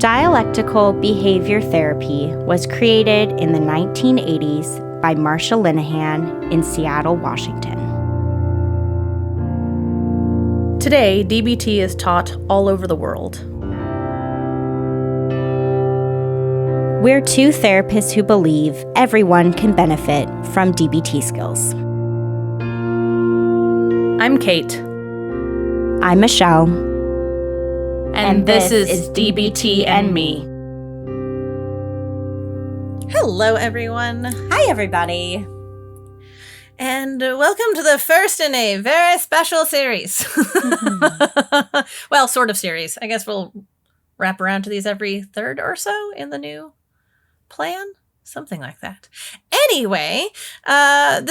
Dialectical behavior therapy was created in the 1980s by Marsha Linehan in Seattle, Washington. Today, DBT is taught all over the world. We're two therapists who believe everyone can benefit from DBT skills. I'm Kate. I'm Michelle. And this is DBT and Me. Hello, everyone. Hi, everybody. And welcome to the first in a very special series. Well, sort of series. I guess we'll wrap around to these every third or so in the new plan. Something like that. Anyway, I'll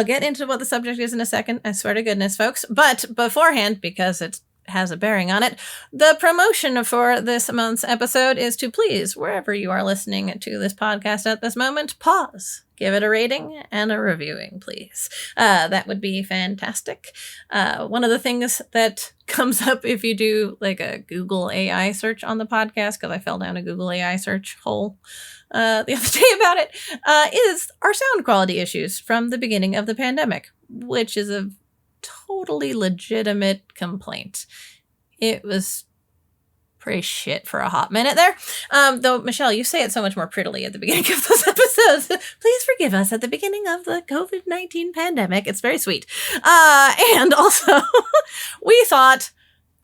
get into what the subject is in a second. I swear to goodness, folks. But beforehand, because it has a bearing on it, the promotion for this month's episode is to please, wherever you are listening to this podcast at this moment, pause. Give it a rating and a reviewing, please. That would be fantastic. One of the things that comes up if you do like a Google AI search on the podcast, because I fell down a Google AI search hole the other day about it, is our sound quality issues from the beginning of the pandemic, which is a totally legitimate complaint. It was pretty shit for a hot minute there. Though, Michelle, you say it so much more prettily at the beginning of those episodes. Please forgive us at the beginning of the COVID-19 pandemic. It's very sweet. And also, we thought,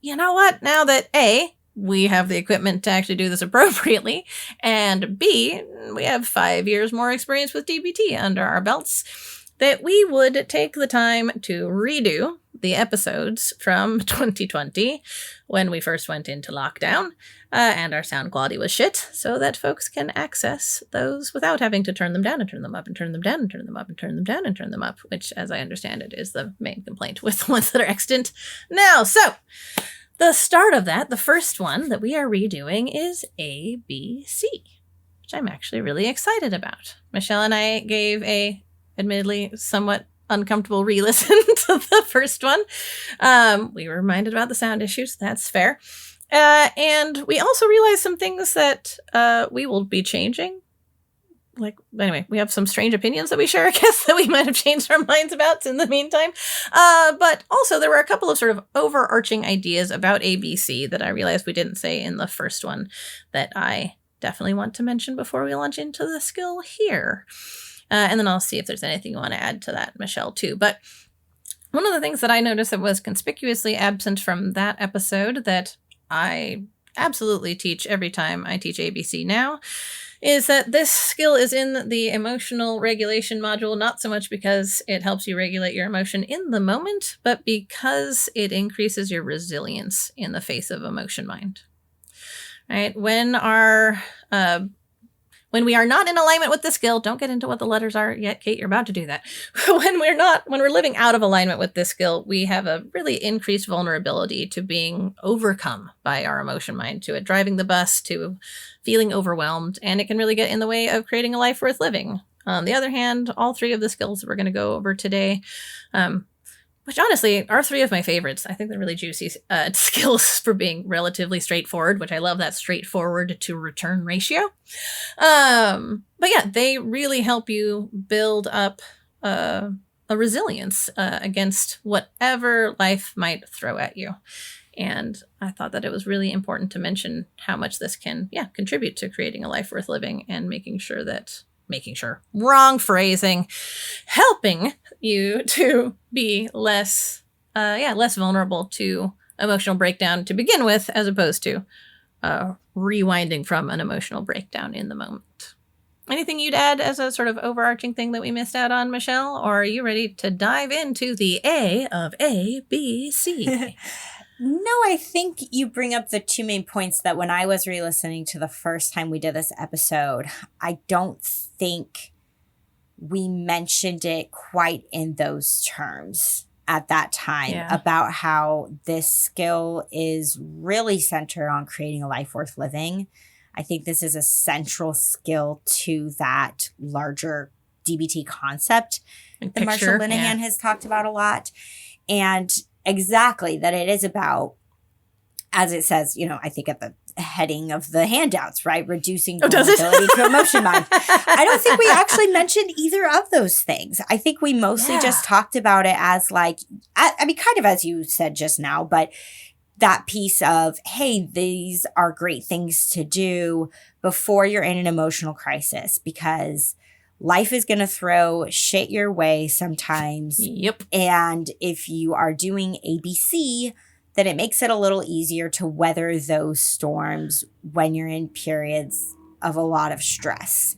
you know what? Now that A, we have the equipment to actually do this appropriately, and B, we have 5 years more experience with DBT under our belts, that we would take the time to redo the episodes from 2020 when we first went into lockdown and our sound quality was shit, so that folks can access those without having to turn them down and turn them up and turn them down and turn them up and turn them down and turn them up, which, as I understand it, is the main complaint with the ones that are extant now. So the start of that, the first one that we are redoing, is ABC, which I'm actually really excited about. Michelle and I gave a admittedly somewhat uncomfortable re-listen to the first one. We were reminded about the sound issues. That's fair. And we also realized some things that we will be changing. Anyway, we have some strange opinions that we share, I guess, that we might have changed our minds about in the meantime. But also there were a couple of sort of overarching ideas about ABC that I realized we didn't say in the first one that I definitely want to mention before we launch into the skill here. And then I'll see if there's anything you want to add to that, Michelle, too. But one of the things that I noticed that was conspicuously absent from that episode that I absolutely teach every time I teach ABC now is that this skill is in the emotional regulation module, not so much because it helps you regulate your emotion in the moment, but because it increases your resilience in the face of emotion mind. Right? When we are not in alignment with the skill, don't get into what the letters are yet, Kate, you're about to do that. When we're living out of alignment with this skill, we have a really increased vulnerability to being overcome by our emotion mind, to it driving the bus, to feeling overwhelmed, and it can really get in the way of creating a life worth living. On the other hand, all three of the skills that we're going to go over today, which honestly are three of my favorites. I think they're really juicy skills for being relatively straightforward, which I love that straightforward to return ratio. But yeah, they really help you build up a resilience against whatever life might throw at you. And I thought that it was really important to mention how much this can, contribute to creating a life worth living and wrong phrasing, helping you to be less vulnerable to emotional breakdown to begin with, as opposed to rewinding from an emotional breakdown in the moment. Anything you'd add as a sort of overarching thing that we missed out on, Michelle? Or are you ready to dive into the A of A, B, C? No, I think you bring up the two main points that when I was re-listening to the first time we did this episode, I don't think we mentioned it quite in those terms at that time about how this skill is really centered on creating a life worth living. I think this is a central skill to that larger DBT concept that Marsha Linehan has talked about a lot. And exactly that it is about, as it says, I think at the heading of the handouts, right? Reducing does it? vulnerability to emotion mind. I don't think we actually mentioned either of those things. I think we mostly just talked about it as like, I mean, kind of as you said just now, but that piece of, hey, these are great things to do before you're in an emotional crisis, because life is going to throw shit your way sometimes. Yep. And if you are doing ABC, then it makes it a little easier to weather those storms when you're in periods of a lot of stress.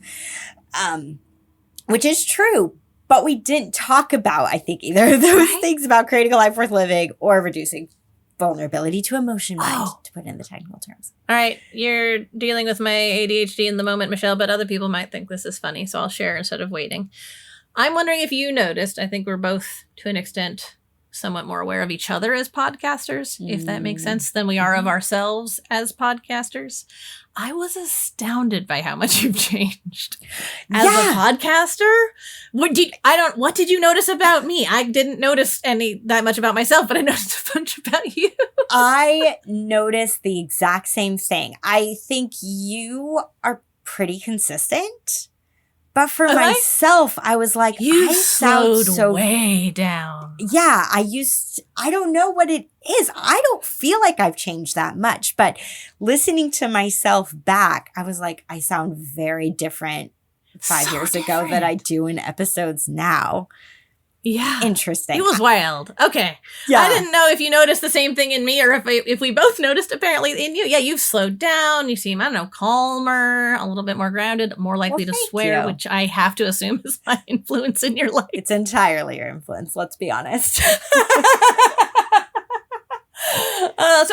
Which is true. But we didn't talk about, I think, either of those things about creating a life worth living or reducing vulnerability to emotion mind, to put it in the technical terms. All right, you're dealing with my ADHD in the moment, Michelle, but other people might think this is funny, so I'll share instead of waiting. I'm wondering if you noticed, I think we're both, to an extent, somewhat more aware of each other as podcasters, if that makes sense, than we are of ourselves as podcasters. I was astounded by how much you've changed as a podcaster. What did you notice about me? I didn't notice that much about myself, but I noticed a bunch about you. I noticed the exact same thing. I think you are pretty consistent. But for myself, I was like, you I sound sound so way down. Yeah, I don't know what it is. I don't feel like I've changed that much. But listening to myself back, I was like, I sound very different 5 years ago than I do in episodes now. Yeah. Interesting. It was wild. Okay. Yeah. I didn't know if you noticed the same thing in me or if we both noticed apparently in you. Yeah, you've slowed down. You seem, I don't know, calmer, a little bit more grounded, more likely to swear, which I have to assume is my influence in your life. It's entirely your influence, let's be honest. So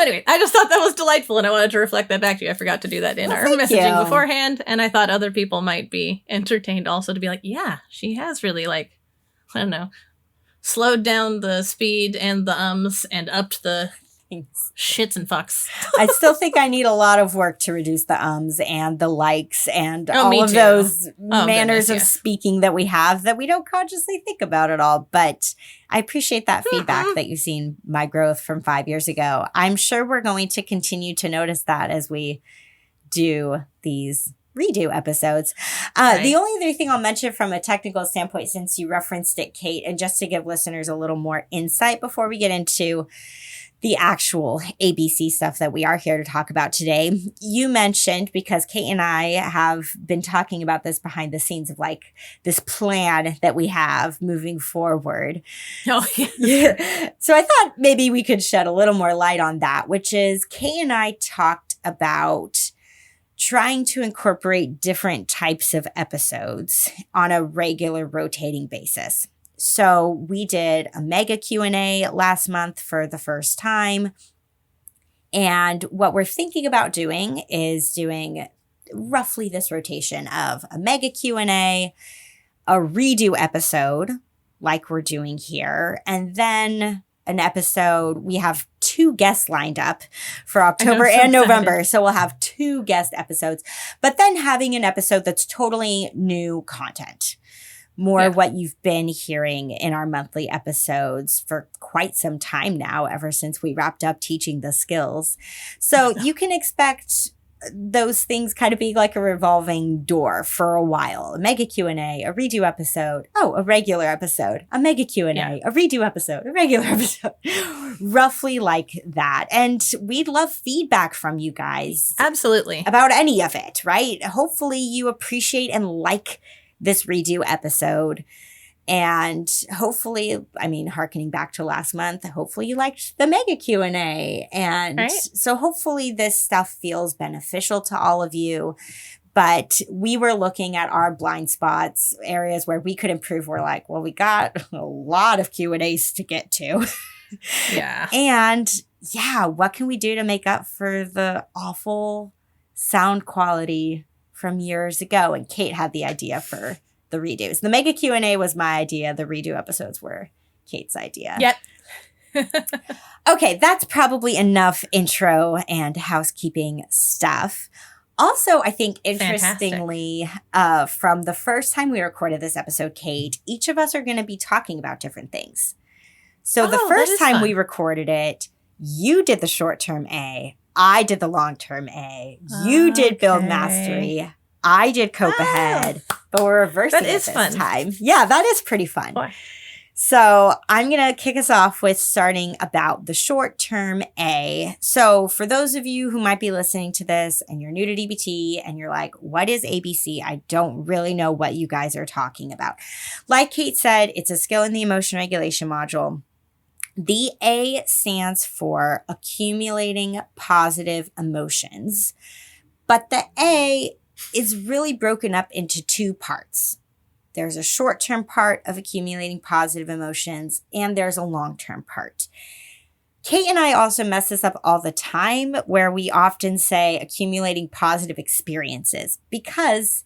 anyway, I just thought that was delightful and I wanted to reflect that back to you. I forgot to do that in our messaging beforehand. And I thought other people might be entertained also to be like, yeah, she has really I don't know, slowed down the speed and the ums and upped the shits and fucks. I still think I need a lot of work to reduce the ums and the likes and all of those manners of speaking that we have that we don't consciously think about at all. But I appreciate that feedback that you've seen my growth from 5 years ago. I'm sure we're going to continue to notice that as we do these redo episodes. The only other thing I'll mention from a technical standpoint, since you referenced it, Kate, and just to give listeners a little more insight before we get into the actual ABC stuff that we are here to talk about today, you mentioned, because Kate and I have been talking about this behind the scenes of like this plan that we have moving forward. Oh, yeah. So I thought maybe we could shed a little more light on that, which is Kate and I talked about trying to incorporate different types of episodes on a regular rotating basis. So we did a mega Q&A last month for the first time. And what we're thinking about doing is doing roughly this rotation of a mega Q&A, a redo episode like we're doing here, and then an episode. We have 2 guests lined up for October and November. So we'll have 2 guest episodes, but then having an episode that's totally new content. More what you've been hearing in our monthly episodes for quite some time now, ever since we wrapped up teaching the skills. So you can expect those things kind of be like a revolving door for a while. A mega Q&A, a redo episode, a regular episode, a mega Q&A, a redo episode, a regular episode, roughly like that. And we'd love feedback from you guys. Absolutely. About any of it, right? Hopefully you appreciate and like this redo episode. And hopefully, I mean, hearkening back to last month, hopefully you liked the mega Q&A. And so hopefully this stuff feels beneficial to all of you. But we were looking at our blind spots, areas where we could improve. We're like, well, we got a lot of Q&As to get to. Yeah. And what can we do to make up for the awful sound quality from years ago? And Kate had the idea for the redos. The mega Q&A was my idea. The redo episodes were Kate's idea. Yep. Okay, that's probably enough intro and housekeeping stuff. Also, I think interestingly, from the first time we recorded this episode, Kate, each of us are going to be talking about different things. So the first time we recorded it, you did the short-term A. I did the long-term A. You did build mastery. I did cope ahead. But we're reversing it this time. Yeah, that is pretty fun. Boy. So I'm going to kick us off with starting about the short-term A. So for those of you who might be listening to this and you're new to DBT and you're like, what is ABC? I don't really know what you guys are talking about. Like Kate said, it's a skill in the emotion regulation module. The A stands for accumulating positive emotions. But the A is really broken up into two parts. There's a short-term part of accumulating positive emotions, and there's a long-term part. Kate and I also mess this up all the time, where we often say accumulating positive experiences, because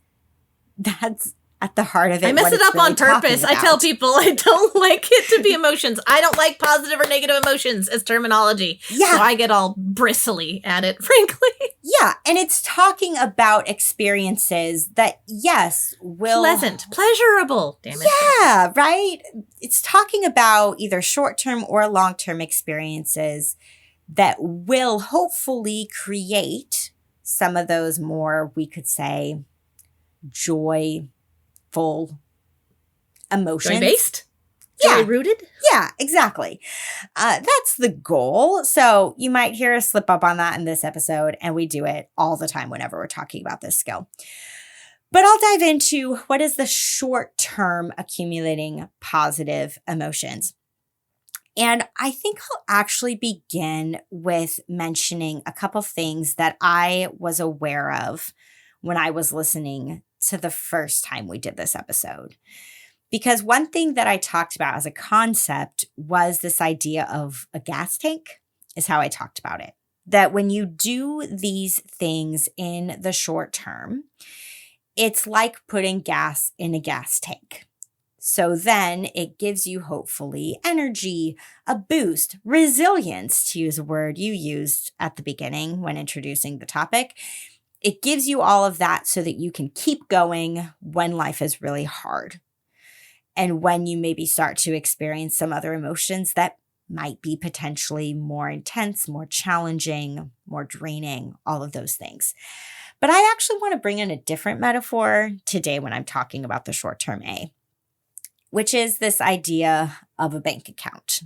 that's at the heart of it. I mess it up really on purpose. I tell people I don't like it to be emotions. I don't like positive or negative emotions as terminology. Yeah. So I get all bristly at it, frankly. Yeah. And it's talking about experiences that, yes, will... pleasant, pleasurable. Damn it. Yeah, right? It's talking about either short-term or long-term experiences that will hopefully create some of those more, we could say, joyful emotions. Joy-based? Joy-rooted? Yeah, exactly. That's the goal. So you might hear us slip up on that in this episode, and we do it all the time whenever we're talking about this skill. But I'll dive into what is the short-term accumulating positive emotions. And I think I'll actually begin with mentioning a couple things that I was aware of when I was listening to the first time we did this episode. Because one thing that I talked about as a concept was this idea of a gas tank, is how I talked about it. That when you do these things in the short term, it's like putting gas in a gas tank. So then it gives you hopefully energy, a boost, resilience, to use a word you used at the beginning when introducing the topic. It gives you all of that so that you can keep going when life is really hard. And when you maybe start to experience some other emotions that might be potentially more intense, more challenging, more draining, all of those things. But I actually want to bring in a different metaphor today when I'm talking about the short-term A, which is this idea of a bank account.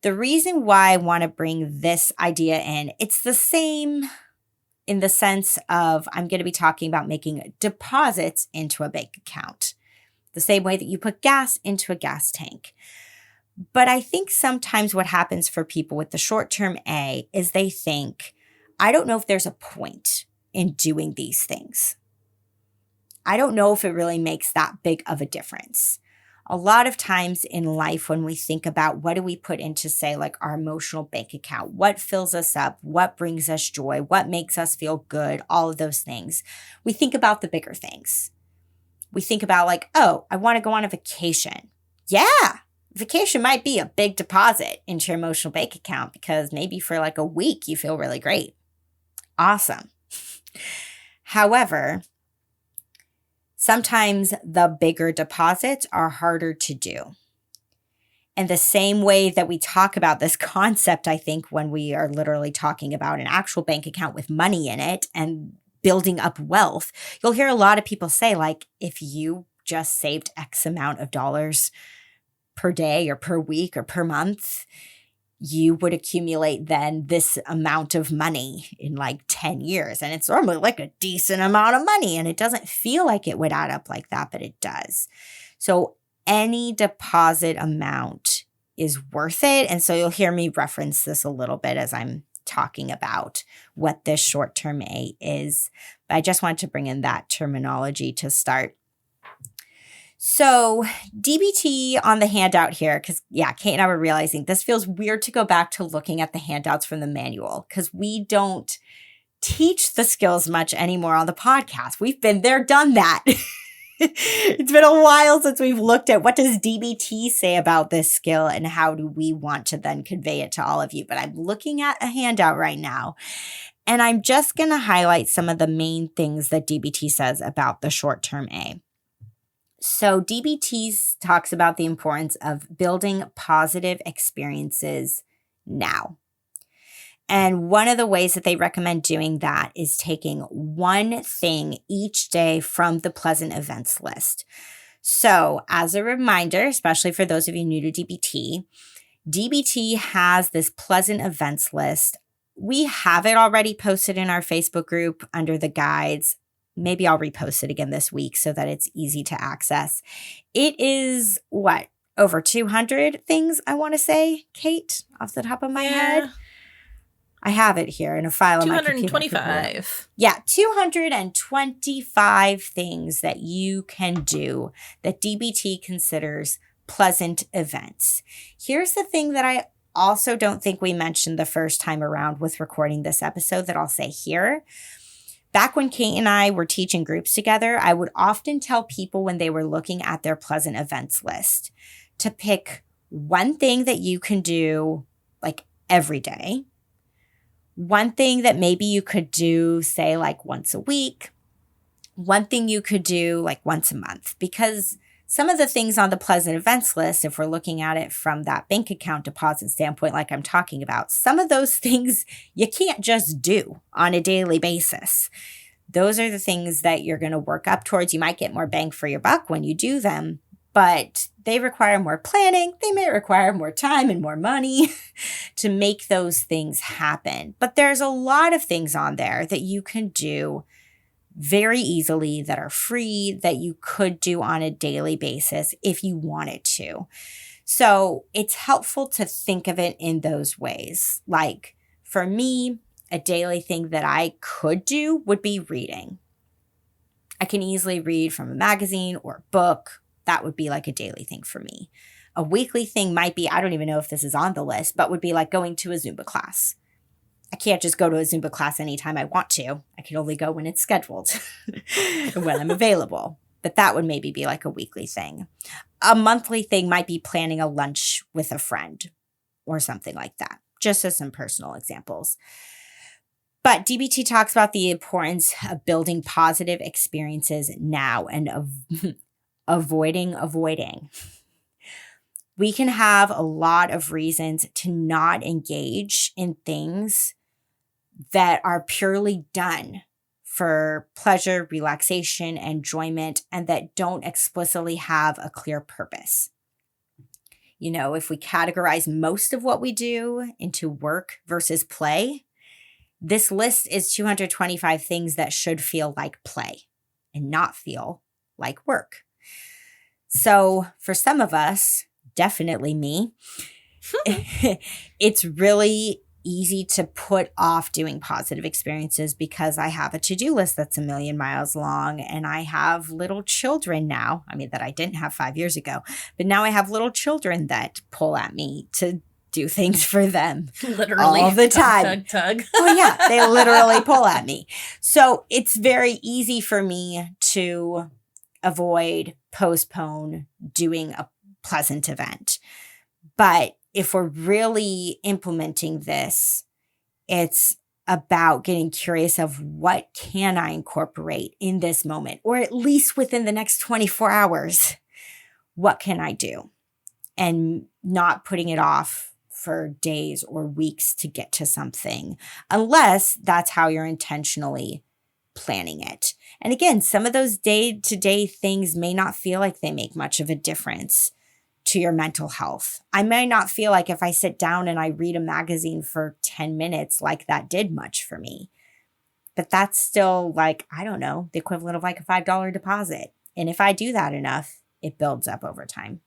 The reason why I want to bring this idea in, it's the same in the sense of I'm going to be talking about making deposits into a bank account, the same way that you put gas into a gas tank. But I think sometimes what happens for people with the short-term A is they think, I don't know if there's a point in doing these things. I don't know if it really makes that big of a difference. A lot of times in life when we think about what do we put into, say, like our emotional bank account, what fills us up, what brings us joy, what makes us feel good, all of those things, we think about the bigger things. We think about like, oh, I want to go on a vacation. Yeah, vacation might be a big deposit into your emotional bank account because maybe for like a week you feel really great. Awesome. However, sometimes the bigger deposits are harder to do. And the same way that we talk about this concept, I think, when we are literally talking about an actual bank account with money in it and building up wealth, you'll hear a lot of people say, like, if you just saved X amount of dollars per day or per week or per month, you would accumulate then this amount of money in like 10 years. And it's normally like a decent amount of money. And it doesn't feel like it would add up like that, but it does. So any deposit amount is worth it. And so you'll hear me reference this a little bit as I'm talking about what this short-term A is. But I just wanted to bring in that terminology to start. So DBT on the handout here, because yeah, Kate and I were realizing this feels weird to go back to looking at the handouts from the manual because we don't teach the skills much anymore on the podcast. We've been there, done that. It's been a while since we've looked at what does DBT say about this skill and how do we want to then convey it to all of you. But I'm looking at a handout right now and I'm just going to highlight some of the main things that DBT says about the short-term A. So DBT talks about the importance of building positive experiences now. And one of the ways that they recommend doing that is taking one thing each day from the pleasant events list. So as a reminder, especially for those of you new to DBT, DBT has this pleasant events list. We have it already posted in our Facebook group under the guides. Maybe I'll repost it again this week so that it's easy to access. It is over 200 things, I want to say, Kate, off the top of my head. I have it here in a file on my computer. 225. Yeah, 225 things that you can do that DBT considers pleasant events. Here's the thing that I also don't think we mentioned the first time around with recording this episode that I'll say here. Back when Kate and I were teaching groups together, I would often tell people when they were looking at their pleasant events list to pick one thing that you can do like every day. One thing that maybe you could do, say, like once a week. One thing you could do like once a month. Because some of the things on the pleasant events list, if we're looking at it from that bank account deposit standpoint, like I'm talking about, some of those things you can't just do on a daily basis. Those are the things that you're going to work up towards. You might get more bang for your buck when you do them, but they require more planning. They may require more time and more money to make those things happen. But there's a lot of things on there that you can do very easily that are free that you could do on a daily basis if you wanted to. So it's helpful to think of it in those ways. Like for me, a daily thing that I could do would be reading. I can easily read from a magazine or a book. That would be like a daily thing for me. A weekly thing might be, I don't even know if this is on the list, but would be like going to a Zumba class. I can't just go to a Zumba class anytime I want to. I can only go when it's scheduled, when I'm available. But that would maybe be like a weekly thing. A monthly thing might be planning a lunch with a friend or something like that, just as some personal examples. But DBT talks about the importance of building positive experiences now and avoiding. We can have a lot of reasons to not engage in things that are purely done for pleasure, relaxation, enjoyment, and that don't explicitly have a clear purpose. You know, if we categorize most of what we do into work versus play, this list is 225 things that should feel like play and not feel like work. So for some of us, definitely me, it's really easy to put off doing positive experiences because I have a to-do list that's 1,000,000 miles long and I have little children now. I mean, that I didn't have 5 years ago, but now I have little children that pull at me to do things for them Literally. all the time. Tug, tug, tug. Oh yeah, they literally pull at me. So it's very easy for me to avoid, postpone doing a pleasant event. But if we're really implementing this, it's about getting curious of what can I incorporate in this moment, or at least within the next 24 hours, what can I do? And not putting it off for days or weeks to get to something, unless that's how you're intentionally planning it. And again, some of those day-to-day things may not feel like they make much of a difference to your mental health. I may not feel like if I sit down and I read a magazine for 10 minutes, like that did much for me. But that's still like, I don't know, the equivalent of like a $5 deposit. And if I do that enough, it builds up over time.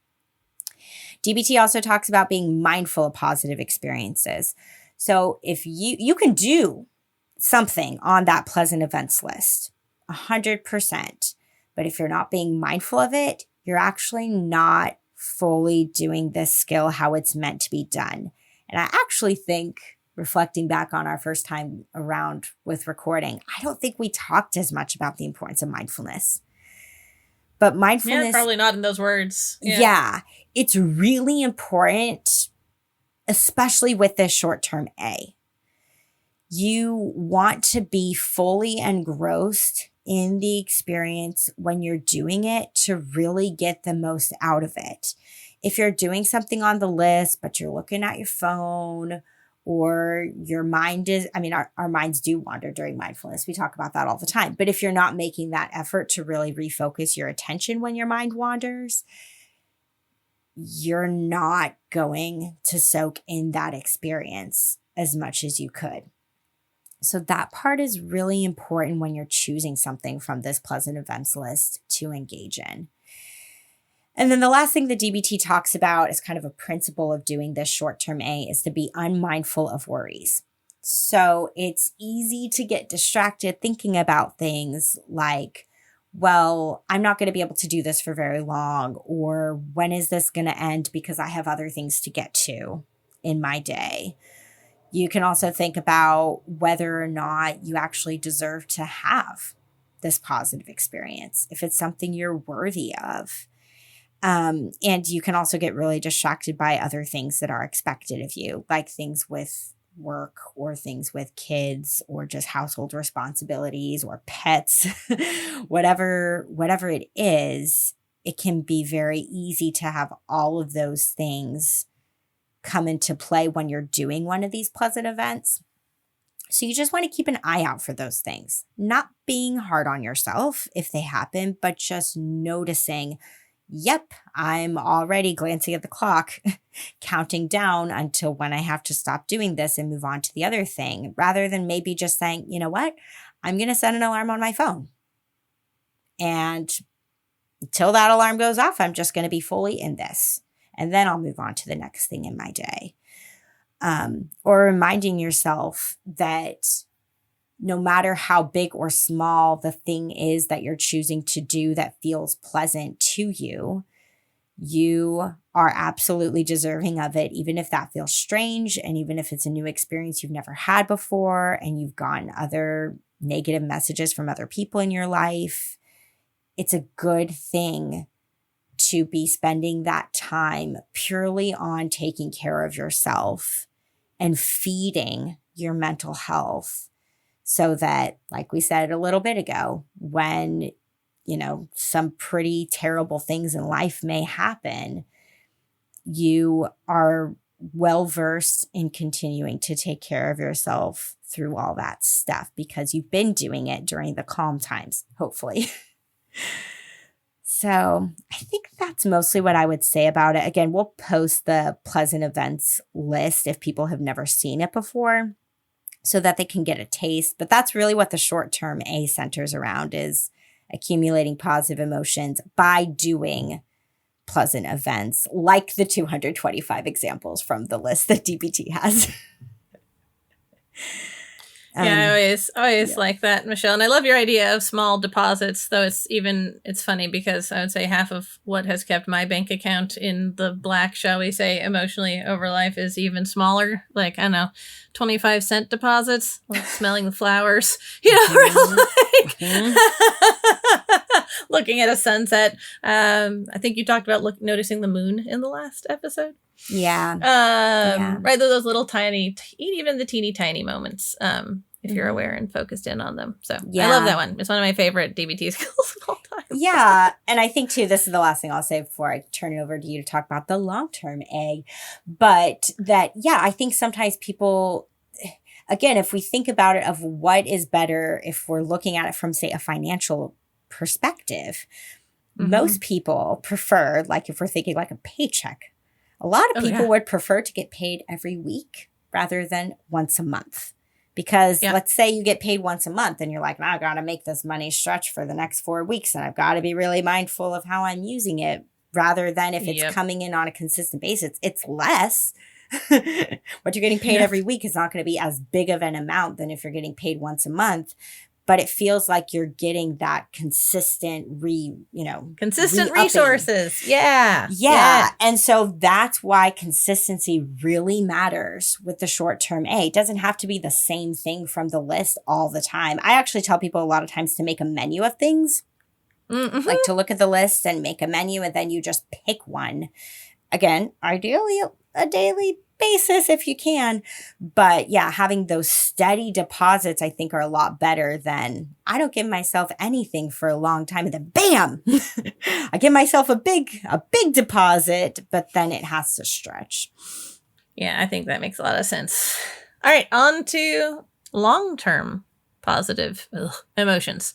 DBT also talks about being mindful of positive experiences. So if you can do something on that pleasant events list, 100%. But if you're not being mindful of it, you're actually not fully doing this skill how it's meant to be done. And I actually think, reflecting back on our first time around with recording, I don't think we talked as much about the importance of mindfulness. But mindfulness... Yeah, probably not in those words. Yeah, it's really important, especially with this short-term A. You want to be fully engrossed in the experience when you're doing it to really get the most out of it. If you're doing something on the list, but you're looking at your phone or your mind is, I mean, our minds do wander during mindfulness. We talk about that all the time. But if you're not making that effort to really refocus your attention when your mind wanders, you're not going to soak in that experience as much as you could. So that part is really important when you're choosing something from this pleasant events list to engage in. And then the last thing the DBT talks about is kind of a principle of doing this short-term A is to be unmindful of worries. So it's easy to get distracted thinking about things like, well, I'm not going to be able to do this for very long, or when is this going to end because I have other things to get to in my day. You can also think about whether or not you actually deserve to have this positive experience, if it's something you're worthy of. And you can also get really distracted by other things that are expected of you, like things with work or things with kids or just household responsibilities or pets, whatever it is. It can be very easy to have all of those things come into play when you're doing one of these pleasant events. So you just want to keep an eye out for those things, not being hard on yourself if they happen, but just noticing, yep, I'm already glancing at the clock, counting down until when I have to stop doing this and move on to the other thing, rather than maybe just saying, you know what, I'm going to set an alarm on my phone. And until that alarm goes off, I'm just going to be fully in this. And then I'll move on to the next thing in my day. Or reminding yourself that no matter how big or small the thing is that you're choosing to do that feels pleasant to you, you are absolutely deserving of it, even if that feels strange and even if it's a new experience you've never had before and you've gotten other negative messages from other people in your life. It's a good thing to be spending that time purely on taking care of yourself and feeding your mental health so that, like we said a little bit ago, when, some pretty terrible things in life may happen, you are well-versed in continuing to take care of yourself through all that stuff because you've been doing it during the calm times, hopefully. So I think that's mostly what I would say about it. Again, we'll post the pleasant events list if people have never seen it before so that they can get a taste. But that's really what the short-term A centers around, is accumulating positive emotions by doing pleasant events like the 225 examples from the list that DBT has. Yeah, I always like that, Michelle. And I love your idea of small deposits, though it's funny because I would say half of what has kept my bank account in the black, shall we say, emotionally over life is even smaller. Like, I don't know, 25-cent deposits, like smelling the flowers, looking at a sunset. I think you talked about noticing the moon in the last episode. Yeah. Right. Those little tiny, even the teeny tiny moments, if you're aware and focused in on them. So I love that one. It's one of my favorite DBT skills of all time. Yeah. And I think too, this is the last thing I'll say before I turn it over to you to talk about the long-term A, but I think sometimes people, again, if we think about it of what is better, if we're looking at it from, say, a financial perspective, most people prefer, like if we're thinking like a paycheck, a lot of people would prefer to get paid every week rather than once a month. Because let's say you get paid once a month and you're like, I got to make this money stretch for the next 4 weeks and I've got to be really mindful of how I'm using it, rather than if it's coming in on a consistent basis, it's less. What you're getting paid every week is not going to be as big of an amount than if you're getting paid once a month. But it feels like you're getting that consistent resources. Yeah. And so that's why consistency really matters with the short-term A. It doesn't have to be the same thing from the list all the time. I actually tell people a lot of times to make a menu of things, like to look at the list and make a menu, and then you just pick one. Again, ideally a daily basis if you can. But having those steady deposits, I think, are a lot better than I don't give myself anything for a long time and then bam, I give myself a big deposit, but then it has to stretch. Yeah, I think that makes a lot of sense. All right, on to long-term positive emotions.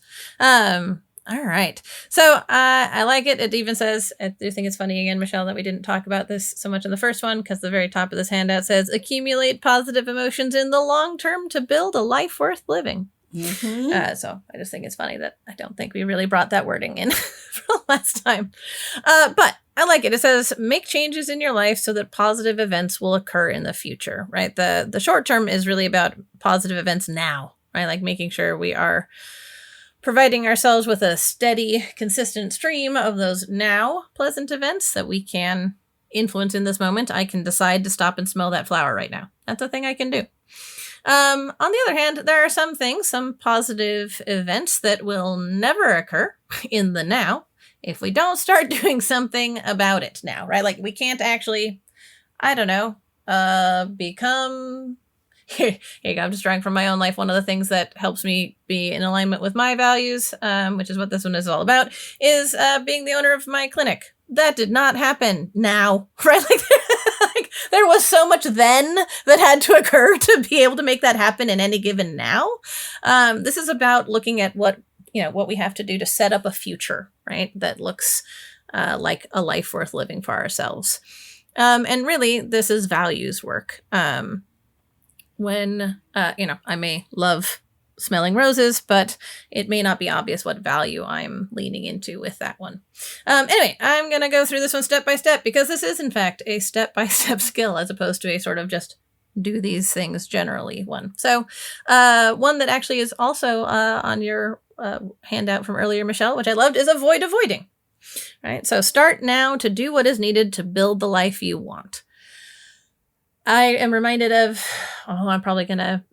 All right. So I like it. It even says, I do think it's funny again, Michelle, that we didn't talk about this so much in the first one, because the very top of this handout says, accumulate positive emotions in the long term to build a life worth living. Mm-hmm. So I just think it's funny that I don't think we really brought that wording in for last time. But I like it. It says, make changes in your life so that positive events will occur in the future, right? The short term is really about positive events now, right? Like making sure we are providing ourselves with a steady, consistent stream of those now pleasant events that we can influence in this moment. I can decide to stop and smell that flower right now. That's a thing I can do. On the other hand, there are some things, some positive events that will never occur in the now if we don't start doing something about it now, right? Like we can't actually, I don't know, become... Here you go. I'm just drawing from my own life. One of the things that helps me be in alignment with my values, which is what this one is all about, is being the owner of my clinic. That did not happen now, right? Like there was so much then that had to occur to be able to make that happen in any given now. This is about looking at what we have to do to set up a future, right? That looks like a life worth living for ourselves. And really, this is values work. When, I may love smelling roses, but it may not be obvious what value I'm leaning into with that one. Anyway, I'm going to go through this one step by step, because this is, in fact, a step-by-step skill as opposed to a sort of just do these things generally one. So one that actually is also on your handout from earlier, Michelle, which I loved, is avoid avoiding. Right? So start now to do what is needed to build the life you want. I am reminded of, I'm probably going to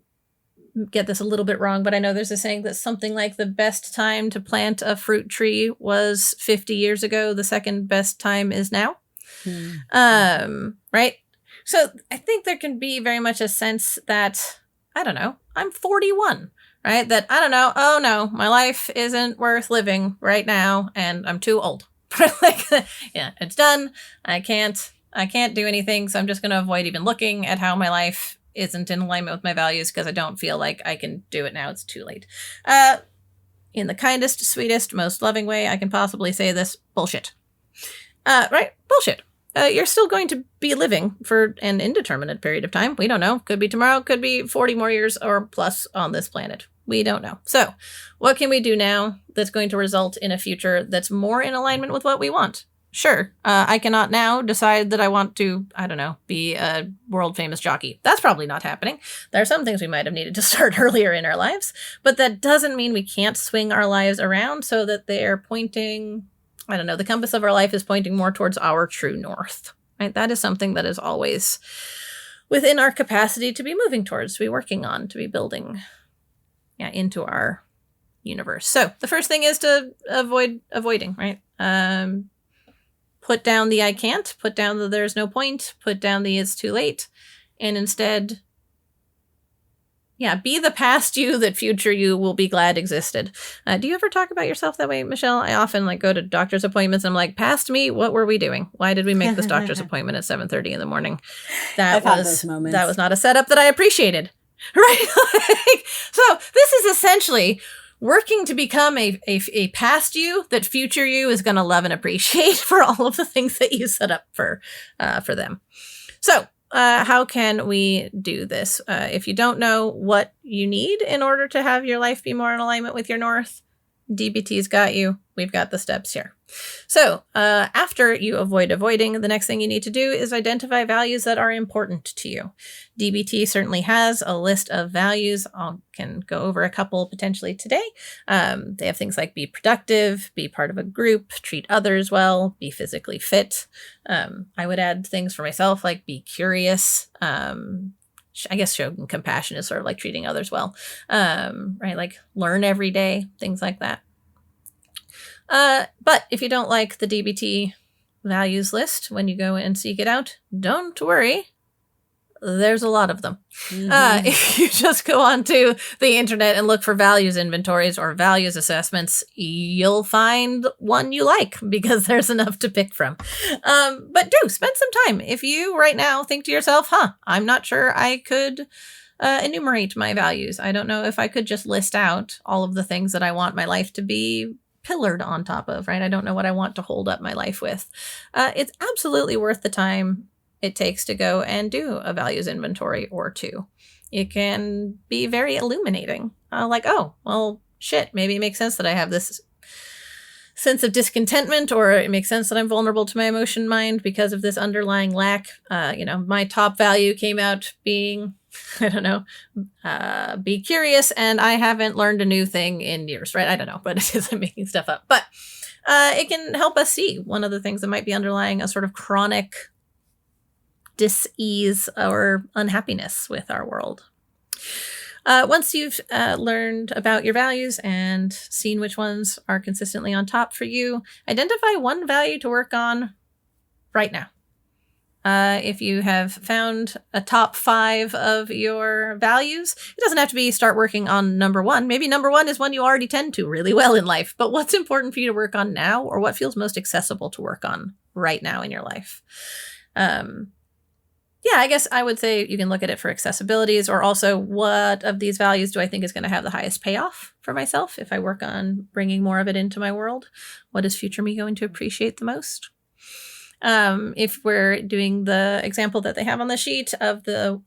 get this a little bit wrong, but I know there's a saying that something like the best time to plant a fruit tree was 50 years ago. The second best time is now. Right? So I think there can be very much a sense that, I don't know, I'm 41, right? That, I don't know, oh no, my life isn't worth living right now and I'm too old. Yeah, it's done. I can't do anything, so I'm just going to avoid even looking at how my life isn't in alignment with my values because I don't feel like I can do it now. It's too late. In the kindest, sweetest, most loving way I can possibly say this, bullshit. Right? Bullshit. You're still going to be living for an indeterminate period of time. We don't know. Could be tomorrow, could be 40 more years or plus on this planet. We don't know. So what can we do now that's going to result in a future that's more in alignment with what we want? Sure, I cannot now decide that I want to, I don't know, be a world famous jockey. That's probably not happening. There are some things we might have needed to start earlier in our lives, but that doesn't mean we can't swing our lives around so that they are pointing, I don't know, the compass of our life is pointing more towards our true north, right? That is something that is always within our capacity to be moving towards, to be working on, to be building into our universe. So the first thing is to avoid avoiding, right? Put down the I can't, put down the there's no point, put down the it's too late, and instead, be the past you that future you will be glad existed. Do you ever talk about yourself that way, Michelle? I often go to doctor's appointments and I'm like, past me, what were we doing? Why did we make this doctor's appointment at 7:30 in the morning? That was not a setup that I appreciated, right? So this is essentially working to become a past you that future you is going to love and appreciate for all of the things that you set up for them. So how can we do this? If you don't know what you need in order to have your life be more in alignment with your north, DBT's got you. We've got the steps here. So after you avoid avoiding, the next thing you need to do is identify values that are important to you. DBT certainly has a list of values. I can go over a couple potentially today. They have things like be productive, be part of a group, treat others well, be physically fit. I would add things for myself like be curious. I guess showing compassion is sort of like treating others well, right? Like learn every day, things like that. But if you don't like the DBT values list when you go and seek it out, don't worry. there's a lot of them. If you just go onto the internet and look for values inventories or values assessments, you'll find one you like because there's enough to pick from. But do spend some time. If you right now think to yourself, I'm not sure I could enumerate my values. I don't know if I could just list out all of the things that I want my life to be pillared on top of, right? I don't know what I want to hold up my life with. It's absolutely worth the time it takes to go and do a values inventory or two. It can be very illuminating. Like, oh, well, shit, maybe it makes sense that I have this sense of discontentment, or it makes sense that I'm vulnerable to my emotion mind because of this underlying lack. My top value came out being, I don't know, be curious, and I haven't learned a new thing in years, right? I don't know, but it is, I'm making stuff up. But it can help us see one of the things that might be underlying a sort of chronic dis-ease or unhappiness with our world. Once you've learned about your values and seen which ones are consistently on top for you, identify one value to work on right now. If you have found a top 5 of your values, it doesn't have to be start working on number 1. Maybe number 1 is one you already tend to really well in life, but what's important for you to work on now, or what feels most accessible to work on right now in your life? I guess I would say you can look at it for accessibilities, or also what of these values do I think is going to have the highest payoff for myself if I work on bringing more of it into my world? What is future me going to appreciate the most? If we're doing the example that they have on the sheet of the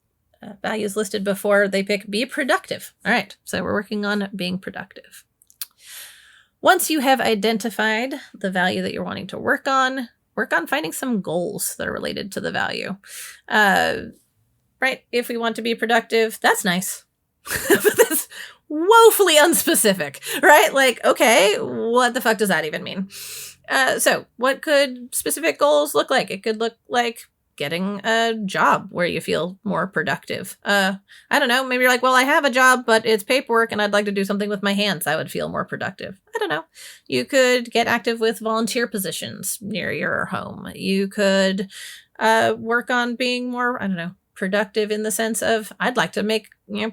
values listed before, they pick be productive. All right, so we're working on being productive. Once you have identified the value that you're wanting to work on finding some goals that are related to the value. Right? If we want to be productive, that's nice. But that's woefully unspecific, right? Like, okay, what the fuck does that even mean? So what could specific goals look like? It could look like getting a job where you feel more productive. I don't know. Maybe you're like, well, I have a job, but it's paperwork and I'd like to do something with my hands. I would feel more productive. I don't know. You could get active with volunteer positions near your home. You could work on being more, I don't know, productive in the sense of I'd like to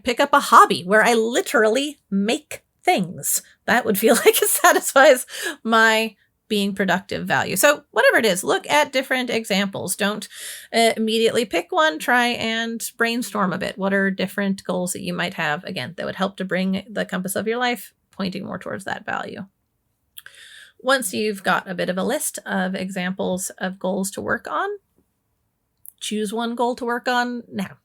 pick up a hobby where I literally make things. That would feel like it satisfies my being productive value. So whatever it is, look at different examples. Don't immediately pick one. Try and brainstorm a bit. What are different goals that you might have, again, that would help to bring the compass of your life pointing more towards that value? Once you've got a bit of a list of examples of goals to work on, choose one goal to work on now.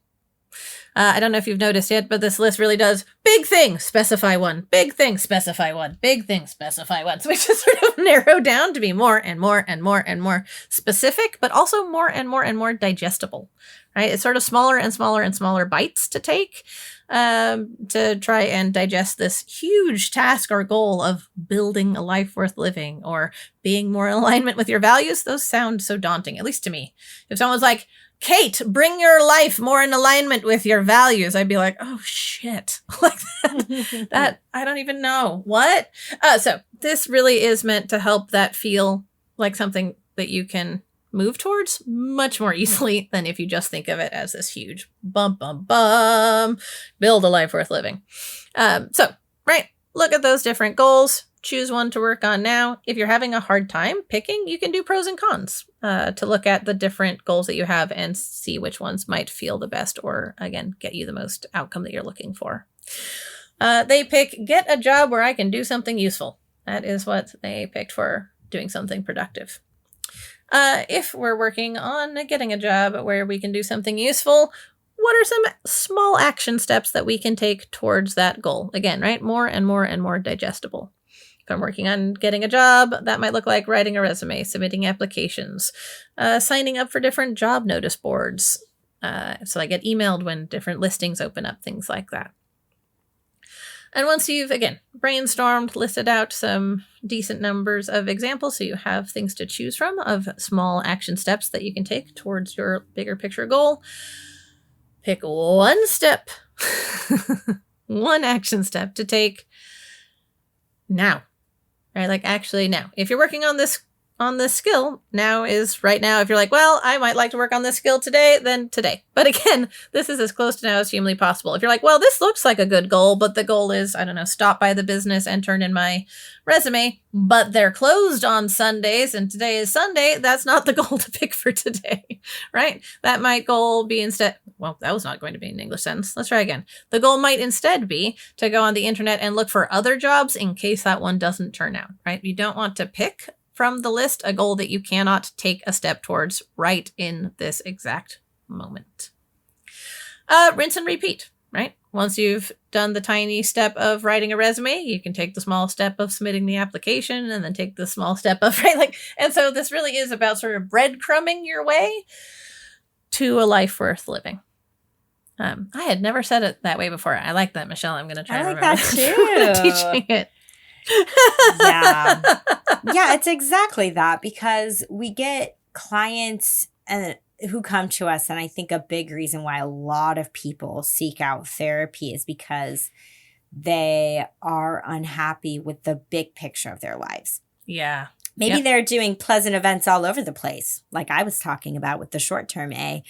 I don't know if you've noticed yet, but this list really does big thing, specify one, big thing, specify one, big thing, specify one. So we just sort of narrow down to be more and more and more and more specific, but also more and more and more digestible, right? It's sort of smaller and smaller and smaller bites to take to try and digest this huge task or goal of building a life worth living or being more in alignment with your values. Those sound so daunting, at least to me. If someone's like, Kate, bring your life more in alignment with your values, I'd be like, oh shit, like that I don't even know what. So this really is meant to help that feel like something that you can move towards much more easily than if you just think of it as this huge build a life worth living. So look at those different goals. Choose one to work on now. If you're having a hard time picking, you can do pros and cons to look at the different goals that you have and see which ones might feel the best or, again, get you the most outcome that you're looking for. They pick get a job where I can do something useful. That is what they picked for doing something productive. If we're working on getting a job where we can do something useful, what are some small action steps that we can take towards that goal? Again, right? More and more and more digestible. If I'm working on getting a job, that might look like writing a resume, submitting applications, signing up for different job notice boards. So I get emailed when different listings open up, things like that. And once you've, again, brainstormed, listed out some decent numbers of examples so you have things to choose from of small action steps that you can take towards your bigger picture goal, pick one step, one action step to take now. Right? Like actually now. If you're working on this on this skill now is right now. If you're like, well, I might like to work on this skill today, then today. But again, this is as close to now as humanly possible. If you're like, well, this looks like a good goal, but the goal is, I don't know, stop by the business and turn in my resume, but they're closed on Sundays and today is Sunday, that's not the goal to pick for today, right? That might goal be instead, well, that was not going to be an English sentence. Let's try again. The goal might instead be to go on the internet and look for other jobs in case that one doesn't turn out, right? You don't want to pick from the list a goal that you cannot take a step towards right in this exact moment. Rinse and repeat, right? Once you've done the tiny step of writing a resume, you can take the small step of submitting the application and then take the small step of, right? Like, and so this really is about sort of breadcrumbing your way to a life worth living. I had never said it that way before. I like that, Michelle. I'm going to try to remember that too. teaching it. Yeah, it's exactly that, because we get clients who come to us, and I think a big reason why a lot of people seek out therapy is because they are unhappy with the big picture of their lives. Yeah. Maybe they're doing pleasant events all over the place, like I was talking about with the short-term A,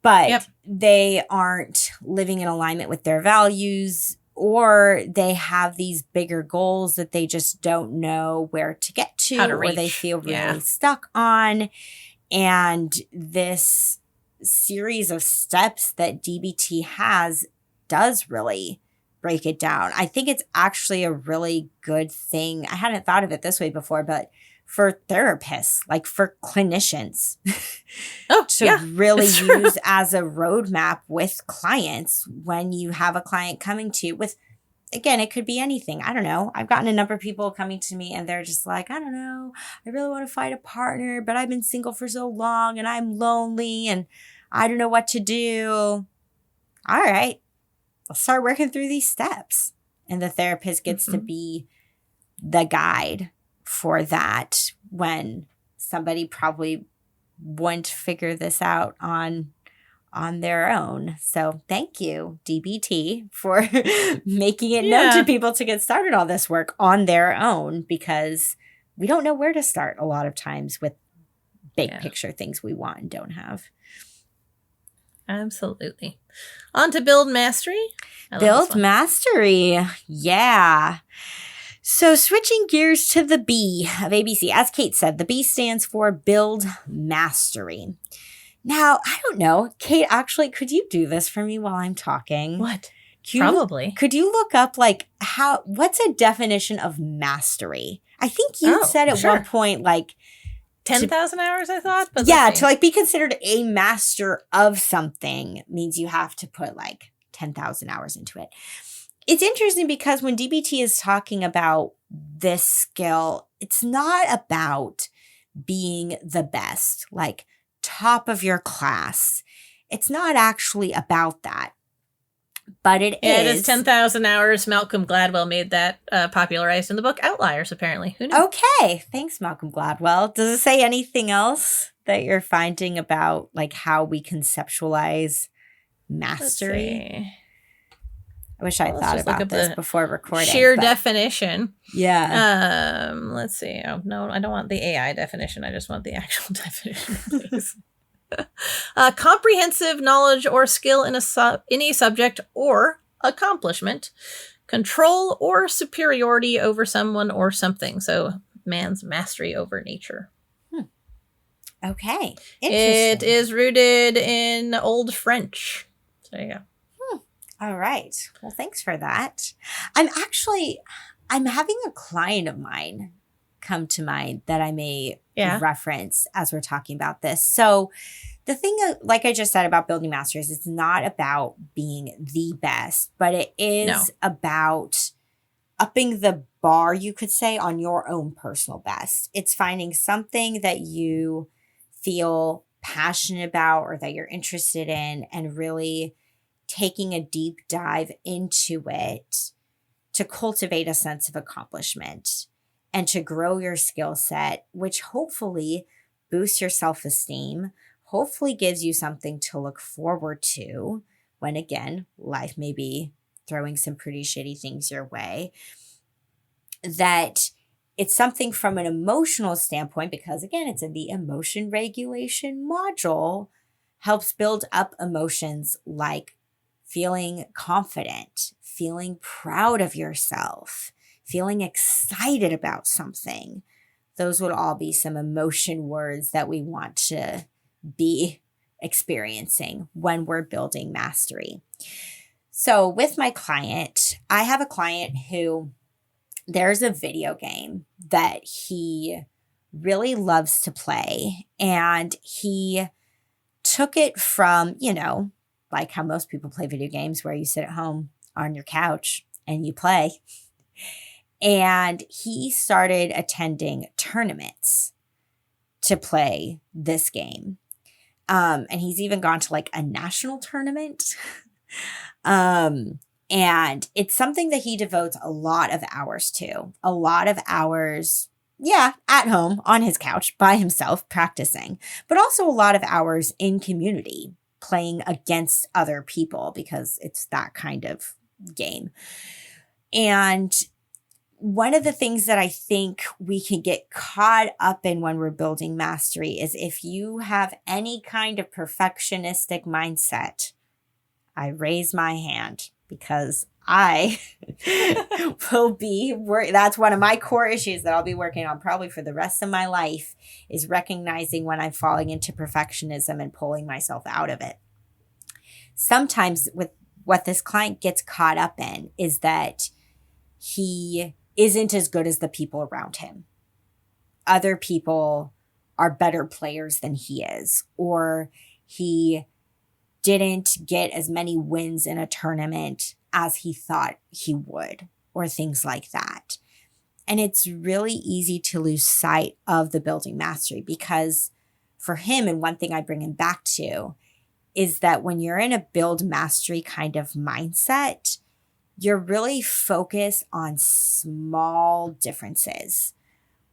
but they aren't living in alignment with their values, or they have these bigger goals that they just don't know where to get to, or they feel really stuck on. And this series of steps that DBT has does really break it down. I think it's actually a really good thing. I hadn't thought of it this way before, but for therapists, like for clinicians, really use as a roadmap with clients when you have a client coming to you with, again, it could be anything. I don't know. I've gotten a number of people coming to me and they're just like, I don't know, I really want to find a partner, but I've been single for so long and I'm lonely and I don't know what to do. All right, let's start working through these steps. And the therapist gets to be the guide for that when somebody probably wouldn't figure this out on their own. So thank you, DBT, for making it known to people to get started on this work on their own, because we don't know where to start a lot of times with big picture things we want and don't have. Absolutely. On to build mastery. Build mastery. Yeah. So switching gears to the B of ABC, as Kate said, the B stands for build mastery. Now, I don't know, Kate, actually, could you do this for me while I'm talking? What? Probably. Could you look up like what's a definition of mastery? I think you said at one point like 10,000 hours, I thought. But to like be considered a master of something means you have to put like 10,000 hours into it. It's interesting because when DBT is talking about this skill, it's not about being the best, like top of your class. It's not actually about that. But it is. It is 10,000 hours. Malcolm Gladwell made that popularized in the book Outliers, apparently. Who knew? Okay. Thanks, Malcolm Gladwell. Does it say anything else that you're finding about like how we conceptualize mastery? I wish I thought about this before recording. Sheer definition. Yeah. Let's see. Oh, no, I don't want the AI definition. I just want the actual definition, please. Comprehensive knowledge or skill in any subject or accomplishment, control or superiority over someone or something. So man's mastery over nature. Okay. It is rooted in Old French. So there you go. All right. Well, thanks for that. I'm having a client of mine come to mind that I may reference as we're talking about this. So the thing, like I just said about building masters, it's not about being the best, but it is about upping the bar, you could say, on your own personal best. It's finding something that you feel passionate about or that you're interested in and really taking a deep dive into it to cultivate a sense of accomplishment and to grow your skill set, which hopefully boosts your self-esteem, hopefully gives you something to look forward to when, again, life may be throwing some pretty shitty things your way. That it's something from an emotional standpoint, because again, it's in the emotion regulation module, helps build up emotions like feeling confident, feeling proud of yourself, feeling excited about something. Those would all be some emotion words that we want to be experiencing when we're building mastery. So with my client, I have a client who there's a video game that he really loves to play, and he took it from, like how most people play video games where you sit at home on your couch and you play. And he started attending tournaments to play this game. And he's even gone to like a national tournament. And it's something that he devotes a lot of hours to. A lot of hours, at home on his couch by himself practicing, but also a lot of hours in community playing against other people because it's that kind of game. And one of the things that I think we can get caught up in when we're building mastery is if you have any kind of perfectionistic mindset, I raise my hand because I will be that's one of my core issues that I'll be working on probably for the rest of my life, is recognizing when I'm falling into perfectionism and pulling myself out of it. Sometimes with what this client gets caught up in is that he isn't as good as the people around him. Other people are better players than he is, or he didn't get as many wins in a tournament as he thought he would, or things like that. And it's really easy to lose sight of the building mastery, because for him, and one thing I bring him back to, is that when you're in a build mastery kind of mindset, you're really focused on small differences.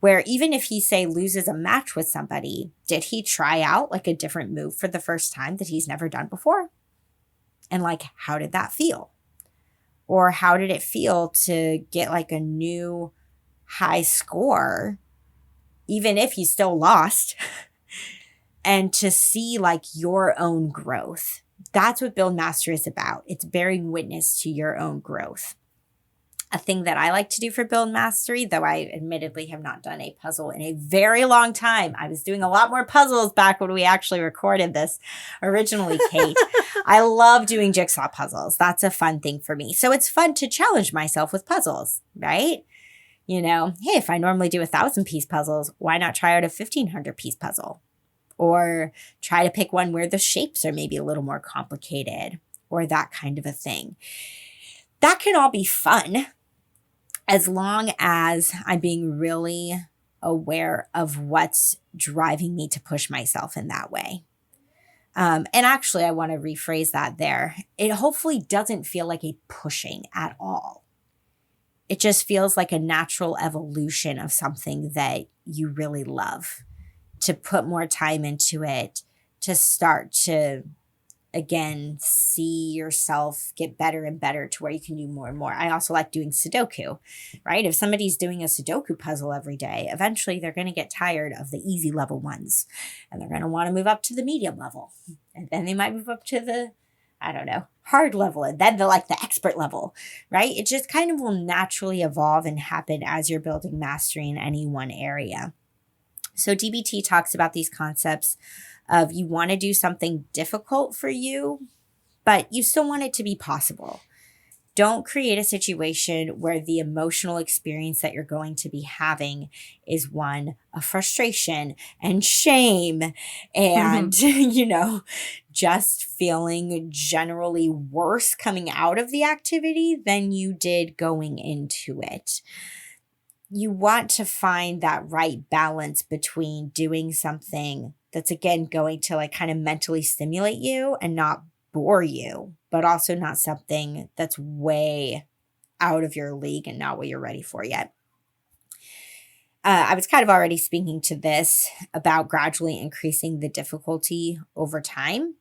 Where even if he, say, loses a match with somebody, did he try out like a different move for the first time that he's never done before? And like, how did that feel? Or how did it feel to get like a new high score, even if you still lost, and to see like your own growth? That's what Build Mastery is about. It's bearing witness to your own growth. A thing that I like to do for Build Mastery, though I admittedly have not done a puzzle in a very long time. I was doing a lot more puzzles back when we actually recorded this originally, Kate. I love doing jigsaw puzzles. That's a fun thing for me. So it's fun to challenge myself with puzzles, right? Hey, if I normally do 1,000-piece puzzles, why not try out a 1,500-piece puzzle? Or try to pick one where the shapes are maybe a little more complicated, or that kind of a thing. That can all be fun, as long as I'm being really aware of what's driving me to push myself in that way. And actually, I want to rephrase that there. It hopefully doesn't feel like a pushing at all. It just feels like a natural evolution of something that you really love, to put more time into it, to start to, again, see yourself get better and better to where you can do more and more. I also like doing Sudoku, right? If somebody's doing a Sudoku puzzle every day, eventually they're going to get tired of the easy level ones, and they're going to want to move up to the medium level. And then they might move up to the, hard level, and then the expert level, right? It just kind of will naturally evolve and happen as you're building mastery in any one area. So DBT talks about these concepts of you want to do something difficult for you, but you still want it to be possible. Don't create a situation where the emotional experience that you're going to be having is one of frustration and shame and, just feeling generally worse coming out of the activity than you did going into it. You want to find that right balance between doing something that's, again, going to kind of mentally stimulate you and not bore you, but also not something that's way out of your league and not what you're ready for yet. I was kind of already speaking to this about gradually increasing the difficulty over time.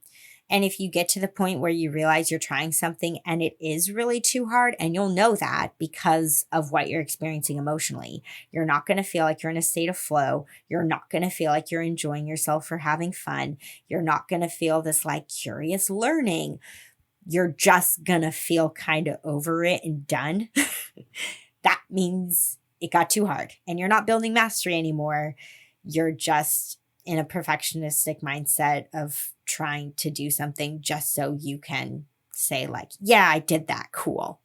And if you get to the point where you realize you're trying something and it is really too hard, and you'll know that because of what you're experiencing emotionally, you're not going to feel like you're in a state of flow. You're not going to feel like you're enjoying yourself or having fun. You're not going to feel this like curious learning. You're just going to feel kind of over it and done. That means it got too hard and you're not building mastery anymore. You're just in a perfectionistic mindset of trying to do something just so you can say like, yeah, I did that. Cool.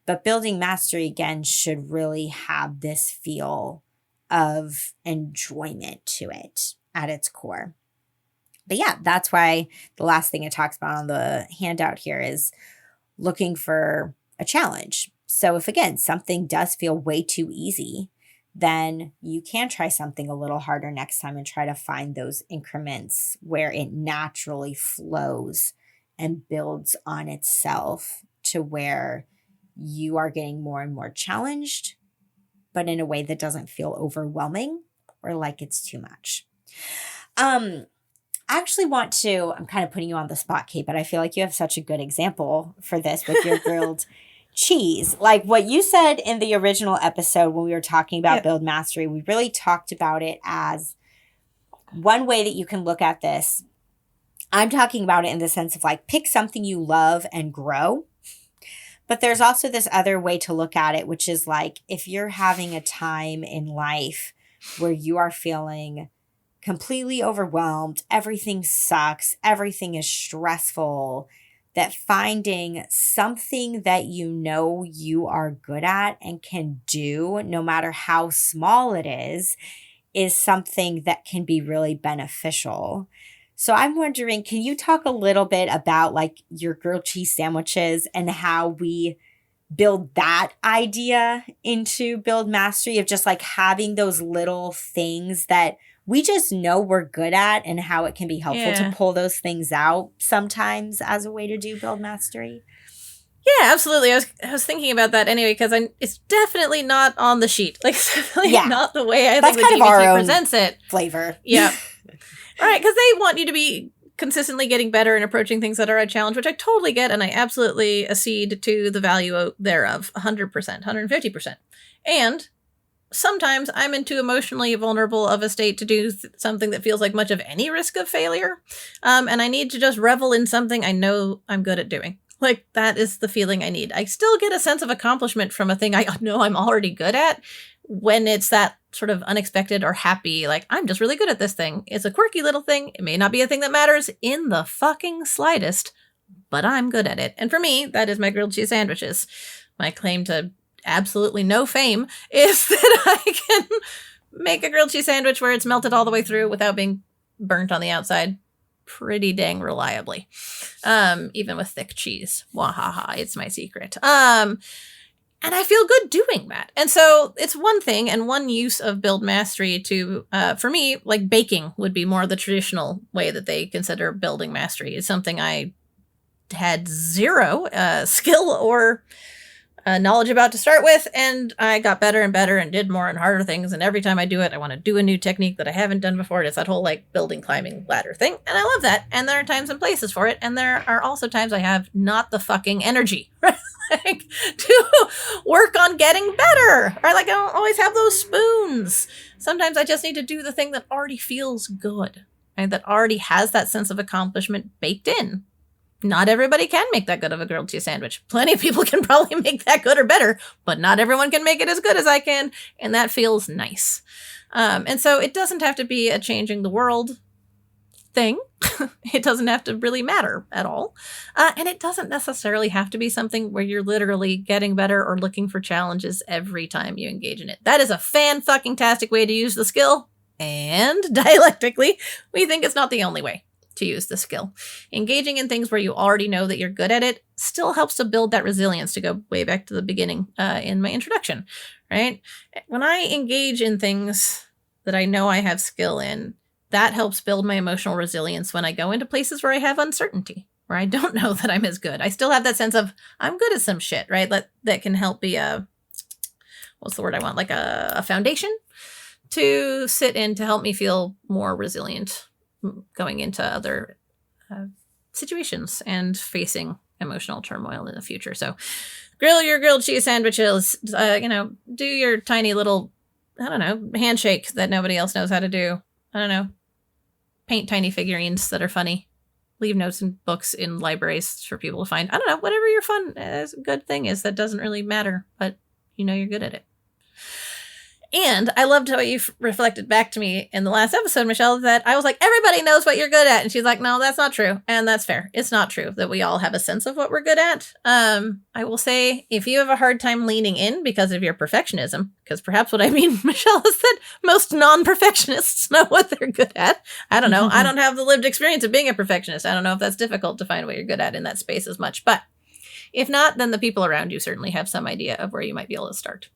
But building mastery again should really have this feel of enjoyment to it at its core. But yeah, that's why the last thing it talks about on the handout here is looking for a challenge. So if, again, something does feel way too easy, then you can try something a little harder next time and try to find those increments where it naturally flows and builds on itself to where you are getting more and more challenged, but in a way that doesn't feel overwhelming or like it's too much. I actually want to, I'm kind of putting you on the spot, Kate, but I feel like you have such a good example for this with your grilled cheese. Like what you said in the original episode when we were talking about Build Mastery, we really talked about it as one way that you can look at this. I'm talking about it in the sense of like pick something you love and grow. But there's also this other way to look at it, which is like if you're having a time in life where you are feeling completely overwhelmed, everything sucks, everything is stressful, that finding something that you know you are good at and can do, no matter how small it is something that can be really beneficial. So I'm wondering, can you talk a little bit about like your grilled cheese sandwiches and how we build that idea into Build Mastery of just like having those little things that we just know we're good at and how it can be helpful to pull those things out sometimes as a way to do Build Mastery? Yeah, absolutely. I was thinking about that anyway because it's definitely not on the sheet. Like, it's definitely not the way I think the DBT presents it. Flavor. Yeah. All right, because they want you to be consistently getting better and approaching things that are a challenge, which I totally get, and I absolutely accede to the value thereof 100%, 150%. And sometimes I'm in too emotionally vulnerable of a state to do something that feels like much of any risk of failure. And I need to just revel in something I know I'm good at doing. Like, that is the feeling I need. I still get a sense of accomplishment from a thing I know I'm already good at when it's that sort of unexpected or happy, like, I'm just really good at this thing. It's a quirky little thing. It may not be a thing that matters in the fucking slightest, but I'm good at it. And for me, that is my grilled cheese sandwiches. My claim to absolutely no fame is that I can make a grilled cheese sandwich where it's melted all the way through without being burnt on the outside pretty dang reliably. Even with thick cheese. Wahaha, it's my secret. And I feel good doing that. And so it's one thing and one use of Build Mastery to, for me, like baking would be more the traditional way that they consider building mastery. It's something I had zero skill or knowledge about to start with, and I got better and better and did more and harder things, and every time I do it, I want to do a new technique that I haven't done before. It's that whole like building, climbing ladder thing, and I love that, and there are times and places for it, and there are also times I have not the fucking energy, right? Like, to work on getting better, or like I don't always have those spoons. Sometimes I just need to do the thing that already feels good, and that already has that sense of accomplishment baked in. Not everybody can make that good of a grilled cheese sandwich. Plenty of people can probably make that good or better, but not everyone can make it as good as I can, and that feels nice. And so it doesn't have to be a changing the world thing. It doesn't have to really matter at all. And it doesn't necessarily have to be something where you're literally getting better or looking for challenges every time you engage in it. That is a fan-fucking-tastic way to use the skill, and dialectically, we think it's not the only way to use the skill. Engaging in things where you already know that you're good at it still helps to build that resilience, to go way back to the beginning in my introduction, right? When I engage in things that I know I have skill in, that helps build my emotional resilience when I go into places where I have uncertainty, where I don't know that I'm as good. I still have that sense of I'm good at some shit, right? That can help be what's the word I want? Like a foundation to sit in to help me feel more resilient going into other situations and facing emotional turmoil in the future. So grill your grilled cheese sandwiches, do your tiny little, handshake that nobody else knows how to do. I don't know. Paint tiny figurines that are funny. Leave notes and books in libraries for people to find. I don't know, whatever your fun, good thing is, that doesn't really matter, but you're good at it. And I loved how you reflected back to me in the last episode, Michelle, that I was like, everybody knows what you're good at. And she's like, no, that's not true. And that's fair. It's not true that we all have a sense of what we're good at. I will say, if you have a hard time leaning in because of your perfectionism, because perhaps what I mean, Michelle, is that most non-perfectionists know what they're good at. I don't know. I don't have the lived experience of being a perfectionist. I don't know if that's difficult to find what you're good at in that space as much. But if not, then the people around you certainly have some idea of where you might be able to start.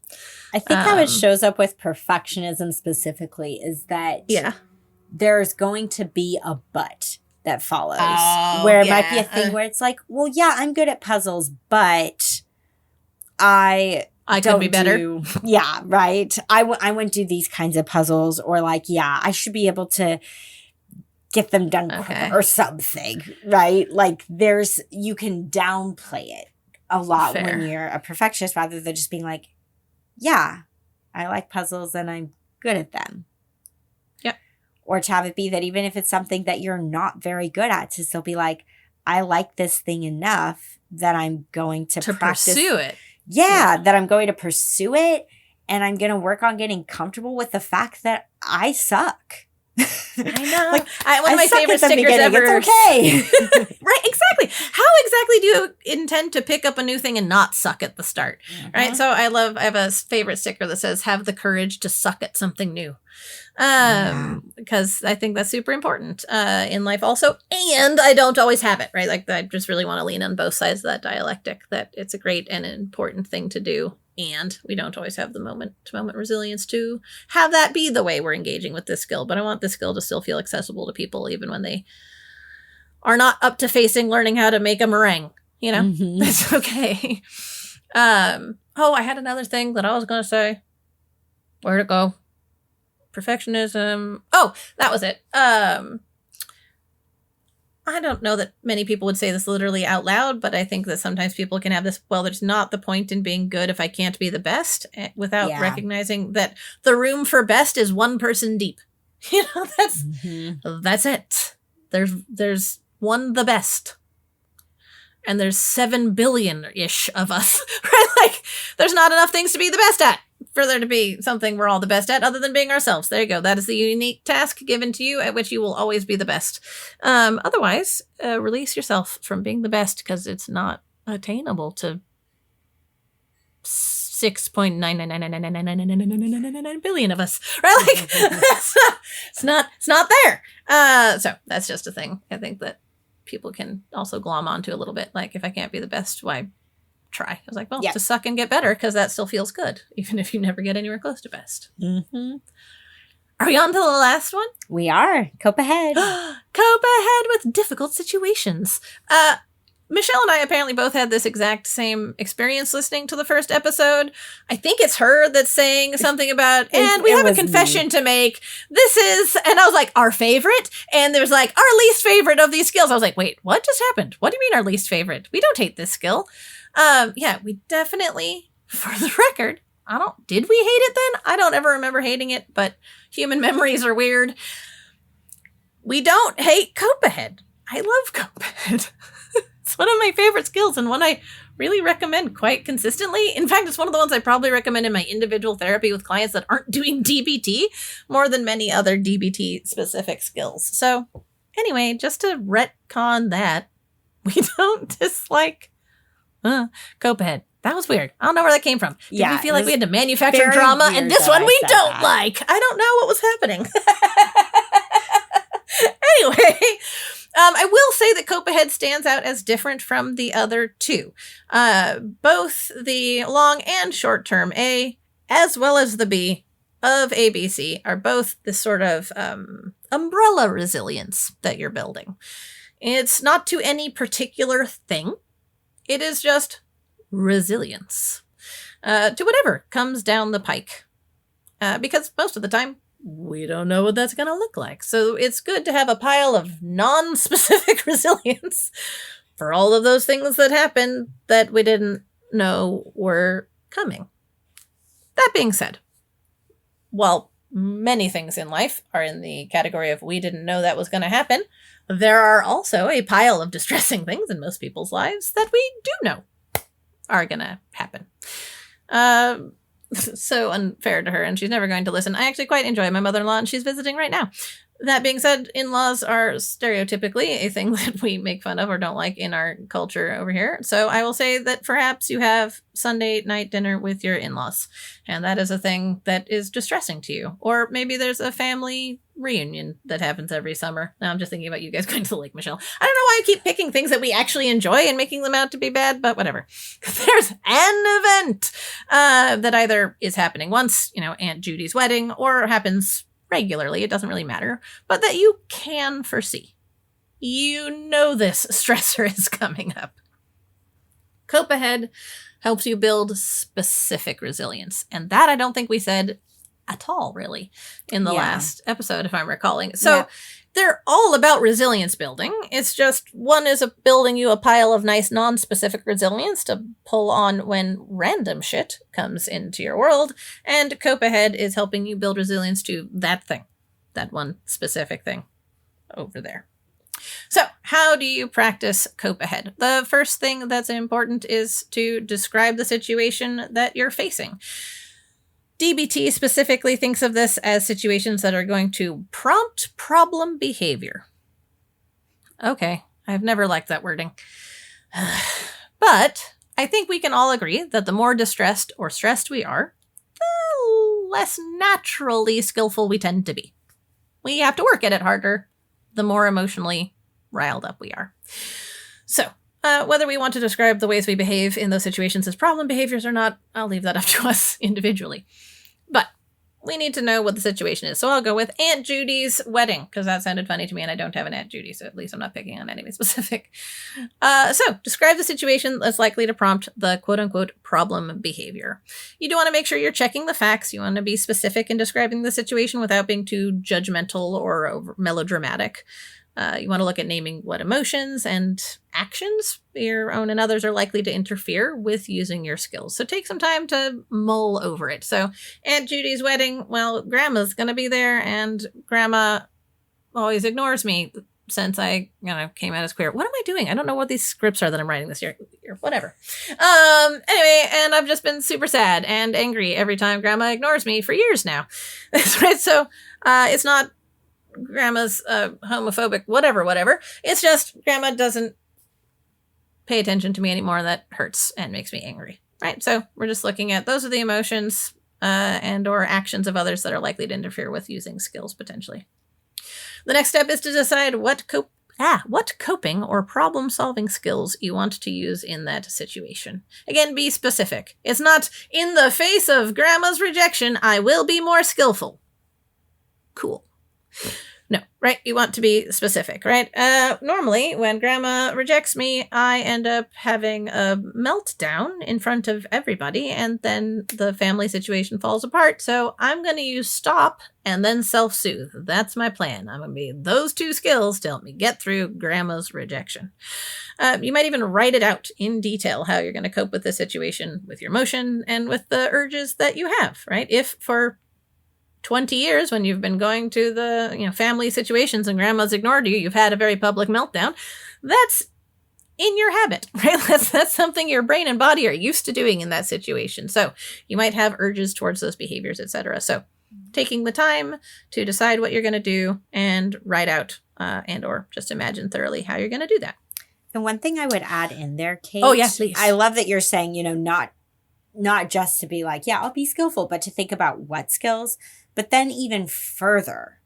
I think how it shows up with perfectionism specifically is that there's going to be a but that follows. Where it might be a thing where it's like, well, yeah, I'm good at puzzles, but I could be better. Yeah, right. I wouldn't do these kinds of puzzles, or like, yeah, I should be able to get them done quicker or something, right? Like you can downplay it a lot when you're a perfectionist, rather than just being like, yeah, I like puzzles and I'm good at them. Yep. Or to have it be that even if it's something that you're not very good at, to still be like, I like this thing enough that I'm going to pursue it. Yeah, that I'm going to pursue it, and I'm going to work on getting comfortable with the fact that I suck. I know. One of my favorite stickers ever. It's okay. Right, exactly. How exactly do you intend to pick up a new thing and not suck at the start? Right. So I have a favorite sticker that says, have the courage to suck at something new. Because I think that's super important in life also. And I don't always have it, right? Like, I just really want to lean on both sides of that dialectic, that it's a great and an important thing to do. And we don't always have the moment-to-moment resilience to have that be the way we're engaging with this skill. But I want this skill to still feel accessible to people, even when they are not up to facing learning how to make a meringue. That's okay. I had another thing that I was going to say. Where'd it go? Perfectionism. Oh, that was it. I don't know that many people would say this literally out loud, but I think that sometimes people can have this, well, there's not the point in being good if I can't be the best, without recognizing that the room for best is one person deep. That's it. There's one the best. And there's 7 billion-ish of us, right? Like, there's not enough things to be the best at for there to be something we're all the best at, other than being ourselves. There you go. That is the unique task given to you, at which you will always be the best. Otherwise, release yourself from being the best, because it's not attainable to 6.99999999999 billion of us, right? Like, it's not there. So that's just a thing I think that people can also glom onto a little bit. Like, if I can't be the best, why try? I was like, well, just suck and get better, because that still feels good, even if you never get anywhere close to best. Are we on to the last one? We are. Cope ahead. Cope ahead with difficult situations. Michelle and I apparently both had this exact same experience listening to the first episode. I think it's her that's saying something about, and we have a confession to make. This is, and I was like, our favorite? And there's like, our least favorite of these skills. I was like, wait, what just happened? What do you mean our least favorite? We don't hate this skill. We definitely, for the record, did we hate it then? I don't ever remember hating it, but human memories are weird. We don't hate Cope Ahead. I love Cope Ahead. It's one of my favorite skills, and one I really recommend quite consistently. In fact, it's one of the ones I probably recommend in my individual therapy with clients that aren't doing DBT more than many other DBT specific skills. So anyway, just to retcon that, we don't dislike Cope Ahead. That was weird. I don't know where that came from. Did we feel like we had to manufacture drama? And this one we don't like. I don't know what was happening. Anyway, I will say that Cope Ahead stands out as different from the other two. Both the long and short term A, as well as the B of ABC, are both this sort of umbrella resilience that you're building. It's not to any particular thing. It is just resilience to whatever comes down the pike. Because most of the time, we don't know what that's going to look like. So it's good to have a pile of non-specific resilience for all of those things that happened that we didn't know were coming. That being said, while many things in life are in the category of we didn't know that was going to happen, there are also a pile of distressing things in most people's lives that we do know are going to happen. So unfair to her, and she's never going to listen. I actually quite enjoy my mother-in-law, and she's visiting right now. That being said, in-laws are stereotypically a thing that we make fun of or don't like in our culture over here. So I will say that perhaps you have Sunday night dinner with your in-laws, and that is a thing that is distressing to you. Or maybe there's a family reunion that happens every summer. Now I'm just thinking about you guys going to the lake, Michelle. I don't know why I keep picking things that we actually enjoy and making them out to be bad, but whatever. There's an event that either is happening once, Aunt Judy's wedding, or happens regularly, it doesn't really matter, but that you can foresee. You know this stressor is coming up. Cope Ahead helps you build specific resilience, and that I don't think we said at all, really, in the last episode, if I'm recalling. So they're all about resilience building. It's just one is building you a pile of nice non-specific resilience to pull on when random shit comes into your world. And Cope Ahead is helping you build resilience to that thing, that one specific thing over there. So how do you practice Cope Ahead? The first thing that's important is to describe the situation that you're facing. DBT specifically thinks of this as situations that are going to prompt problem behavior. Okay, I've never liked that wording. But I think we can all agree that the more distressed or stressed we are, the less naturally skillful we tend to be. We have to work at it harder, the more emotionally riled up we are. So, whether we want to describe the ways we behave in those situations as problem behaviors or not, I'll leave that up to us individually. But we need to know what the situation is. So I'll go with Aunt Judy's wedding, because that sounded funny to me, and I don't have an Aunt Judy, so at least I'm not picking on anything specific. So describe the situation that's likely to prompt the quote-unquote problem behavior. You do want to make sure you're checking the facts. You want to be specific in describing the situation without being too judgmental or melodramatic. You want to look at naming what emotions and actions, your own and others, are likely to interfere with using your skills. So take some time to mull over it. So Aunt Judy's wedding, well, Grandma's going to be there, and Grandma always ignores me since I came out as queer. What am I doing? I don't know what these scripts are that I'm writing this year. Whatever. Anyway, and I've just been super sad and angry every time Grandma ignores me for years now. That's right. So it's not Grandma's homophobic, whatever. It's just Grandma doesn't pay attention to me anymore. That hurts and makes me angry, right? So we're just looking at those are the emotions and or actions of others that are likely to interfere with using skills potentially. The next step is to decide what coping or problem-solving skills you want to use in that situation. Again, be specific. It's not, in the face of Grandma's rejection, I will be more skillful. Cool. No, right? You want to be specific, right? Normally, when Grandma rejects me, I end up having a meltdown in front of everybody, and then the family situation falls apart. So I'm going to use stop and then self-soothe. That's my plan. I'm going to be those two skills to help me get through Grandma's rejection. You might even write it out in detail how you're going to cope with the situation with your emotion and with the urges that you have, right? If for 20 years, when you've been going to the family situations and Grandma's ignored you, you've had a very public meltdown, that's in your habit, right? That's something your brain and body are used to doing in that situation. So you might have urges towards those behaviors, etc. So taking the time to decide what you're going to do and write out and or just imagine thoroughly how you're going to do that. And one thing I would add in there, Kate. Oh, yeah, please. I love that you're saying, not just to be like, yeah, I'll be skillful, but to think about what skills. But then even further,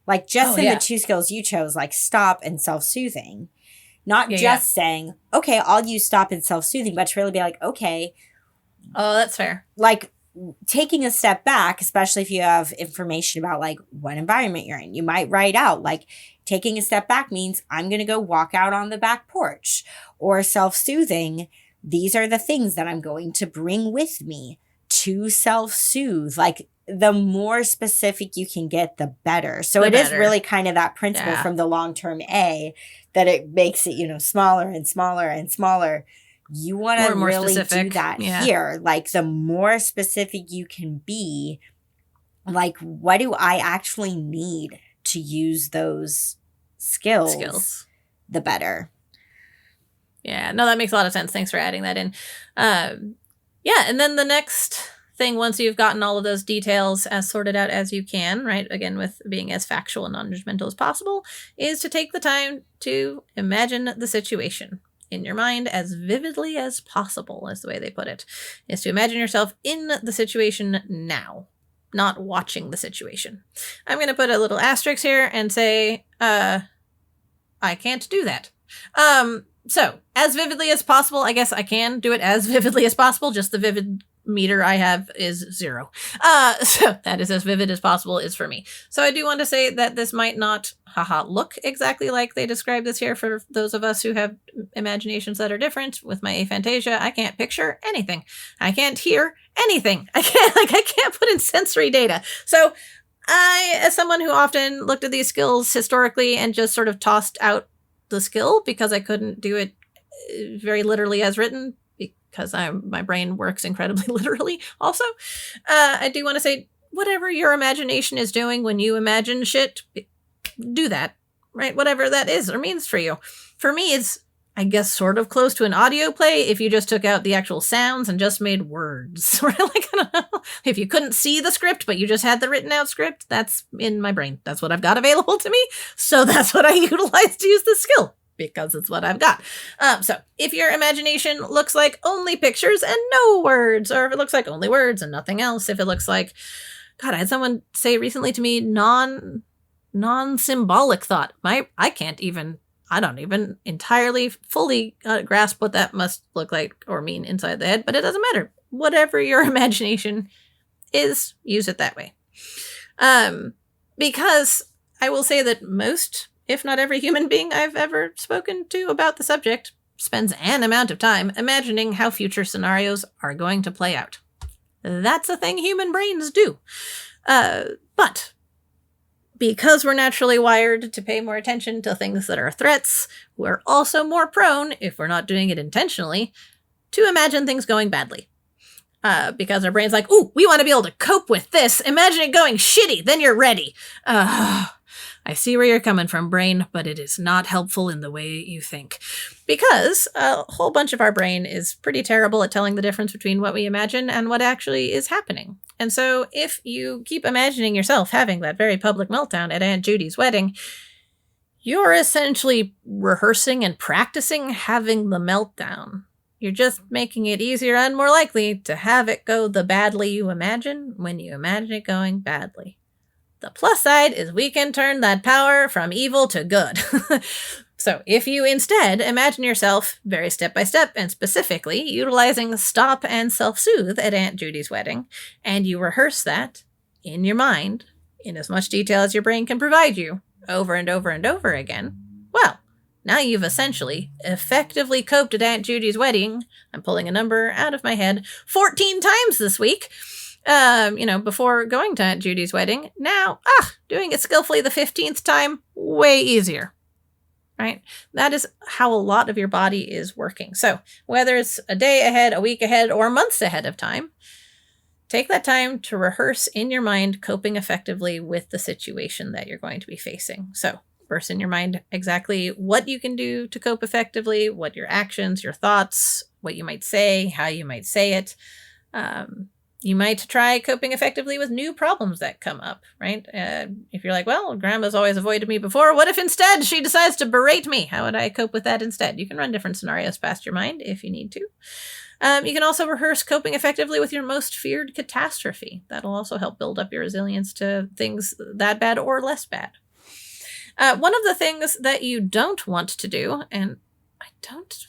like just the two skills you chose, like stop and self-soothing, not saying, okay, I'll use stop and self-soothing, but to really be like, okay. Oh, that's fair. Like taking a step back, especially if you have information about like what environment you're in, you might write out like taking a step back means I'm going to go walk out on the back porch, or self-soothing. These are the things that I'm going to bring with me to self-soothe. Like, the more specific you can get, the better. So The it is better. really kind of that principle Yeah. from the long-term A that it makes it, you know, smaller and smaller and smaller. You want to More really do specific. that Yeah. here. Like the more specific you can be, like what do I actually need to use those skills, the better. Yeah, no, that makes a lot of sense. Thanks for adding that in. Yeah, and then the next thing, once you've gotten all of those details as sorted out as you can, right, again, with being as factual and non-judgmental as possible, is to take the time to imagine the situation in your mind as vividly as possible, is the way they put it, is to imagine yourself in the situation now, not watching the situation. I'm going to put a little asterisk here and say, I can't do that. So, as vividly as possible, I guess I can do it as vividly as possible, just the vivid meter I have is 0. So that is as vivid as possible is for me. So I do want to say that this might not, look exactly like they describe this here for those of us who have imaginations that are different. With my aphantasia, I can't picture anything. I can't hear anything. I can't put in sensory data. So I, as someone who often looked at these skills historically and just sort of tossed out the skill because I couldn't do it very literally as written, because my brain works incredibly literally also. I do want to say, whatever your imagination is doing when you imagine shit, do that, right? Whatever that is or means for you. For me, it's, I guess, sort of close to an audio play if you just took out the actual sounds and just made words. Like, I don't know. If you couldn't see the script, but you just had the written out script, that's in my brain. That's what I've got available to me. So that's what I utilize to use the skill, because it's what I've got. So if your imagination looks like only pictures and no words, or if it looks like only words and nothing else, if it looks like, God, I had someone say recently to me, non-symbolic thought. I don't even entirely fully grasp what that must look like or mean inside the head, but it doesn't matter. Whatever your imagination is, use it that way. Because I will say that most, if not every human being I've ever spoken to about the subject spends an amount of time imagining how future scenarios are going to play out. That's a thing human brains do. But because we're naturally wired to pay more attention to things that are threats, we're also more prone, if we're not doing it intentionally, to imagine things going badly. Because our brain's like, ooh, we want to be able to cope with this. Imagine it going shitty, then you're ready. I see where you're coming from, brain, but it is not helpful in the way you think. Because a whole bunch of our brain is pretty terrible at telling the difference between what we imagine and what actually is happening. And so if you keep imagining yourself having that very public meltdown at Aunt Judy's wedding, you're essentially rehearsing and practicing having the meltdown. You're just making it easier and more likely to have it go the badly you imagine when you imagine it going badly. The plus side is we can turn that power from evil to good. So if you instead imagine yourself very step by step and specifically utilizing stop and self-soothe at Aunt Judy's wedding, and you rehearse that in your mind in as much detail as your brain can provide you over and over and over again, well, now you've essentially effectively coped at Aunt Judy's wedding. I'm pulling a number out of my head 14 times this week. Before going to Aunt Judy's wedding. Now, doing it skillfully the 15th time, way easier, right? That is how a lot of your body is working. So whether it's a day ahead, a week ahead, or months ahead of time, take that time to rehearse in your mind coping effectively with the situation that you're going to be facing. So rehearse in your mind exactly what you can do to cope effectively, what your actions, your thoughts, what you might say, how you might say it. You might try coping effectively with new problems that come up, right? If you're like, well, grandma's always avoided me before. What if instead she decides to berate me? How would I cope with that instead? You can run different scenarios past your mind if you need to. You can also rehearse coping effectively with your most feared catastrophe. That'll also help build up your resilience to things that bad or less bad. One of the things that you don't want to do, and I don't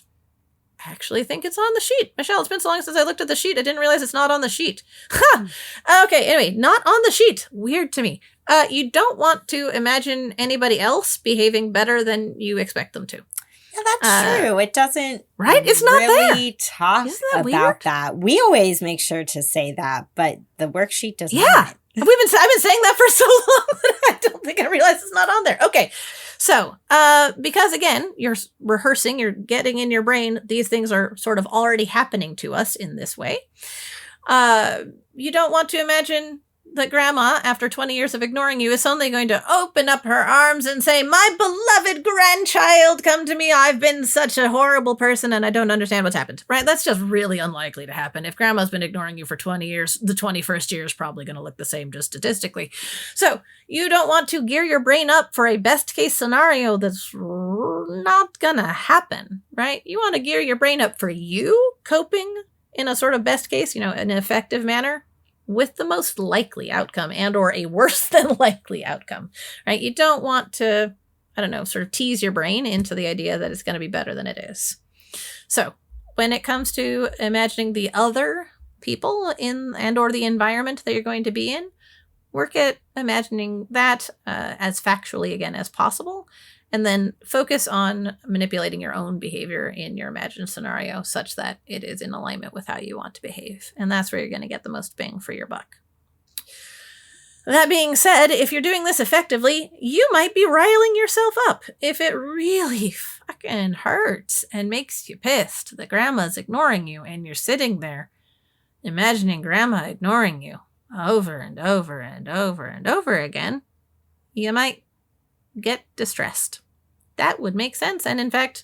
actually think it's on the sheet. Michelle, it's been so long since I looked at the sheet. I didn't realize it's not on the sheet. Okay, anyway, not on the sheet. Weird to me. You don't want to imagine anybody else behaving better than you expect them to. Yeah, that's true. It doesn't right? It's not really talk Isn't that about weird? that. We always make sure to say that, but the worksheet does Yeah. not. I've been saying that for so long that I don't think I realize it's not on there. Okay. So, because again, you're rehearsing, you're getting in your brain, these things are sort of already happening to us in this way. You don't want to imagine that grandma, after 20 years of ignoring you, is suddenly going to open up her arms and say, my beloved grandchild, come to me. I've been such a horrible person and I don't understand what's happened, right? That's just really unlikely to happen. If grandma's been ignoring you for 20 years, the 21st year is probably going to look the same just statistically. So you don't want to gear your brain up for a best case scenario that's not going to happen, right? You want to gear your brain up for you coping in a sort of best case, an effective manner with the most likely outcome and or a worse than likely outcome, right? You don't want to, sort of tease your brain into the idea that it's going to be better than it is. So when it comes to imagining the other people in and or the environment that you're going to be in, work at imagining that as factually, again, as possible. And then focus on manipulating your own behavior in your imagined scenario such that it is in alignment with how you want to behave. And that's where you're going to get the most bang for your buck. That being said, if you're doing this effectively, you might be riling yourself up. If it really fucking hurts and makes you pissed that grandma's ignoring you and you're sitting there imagining grandma ignoring you over and over and over and over again, you might get distressed. That would make sense. And in fact,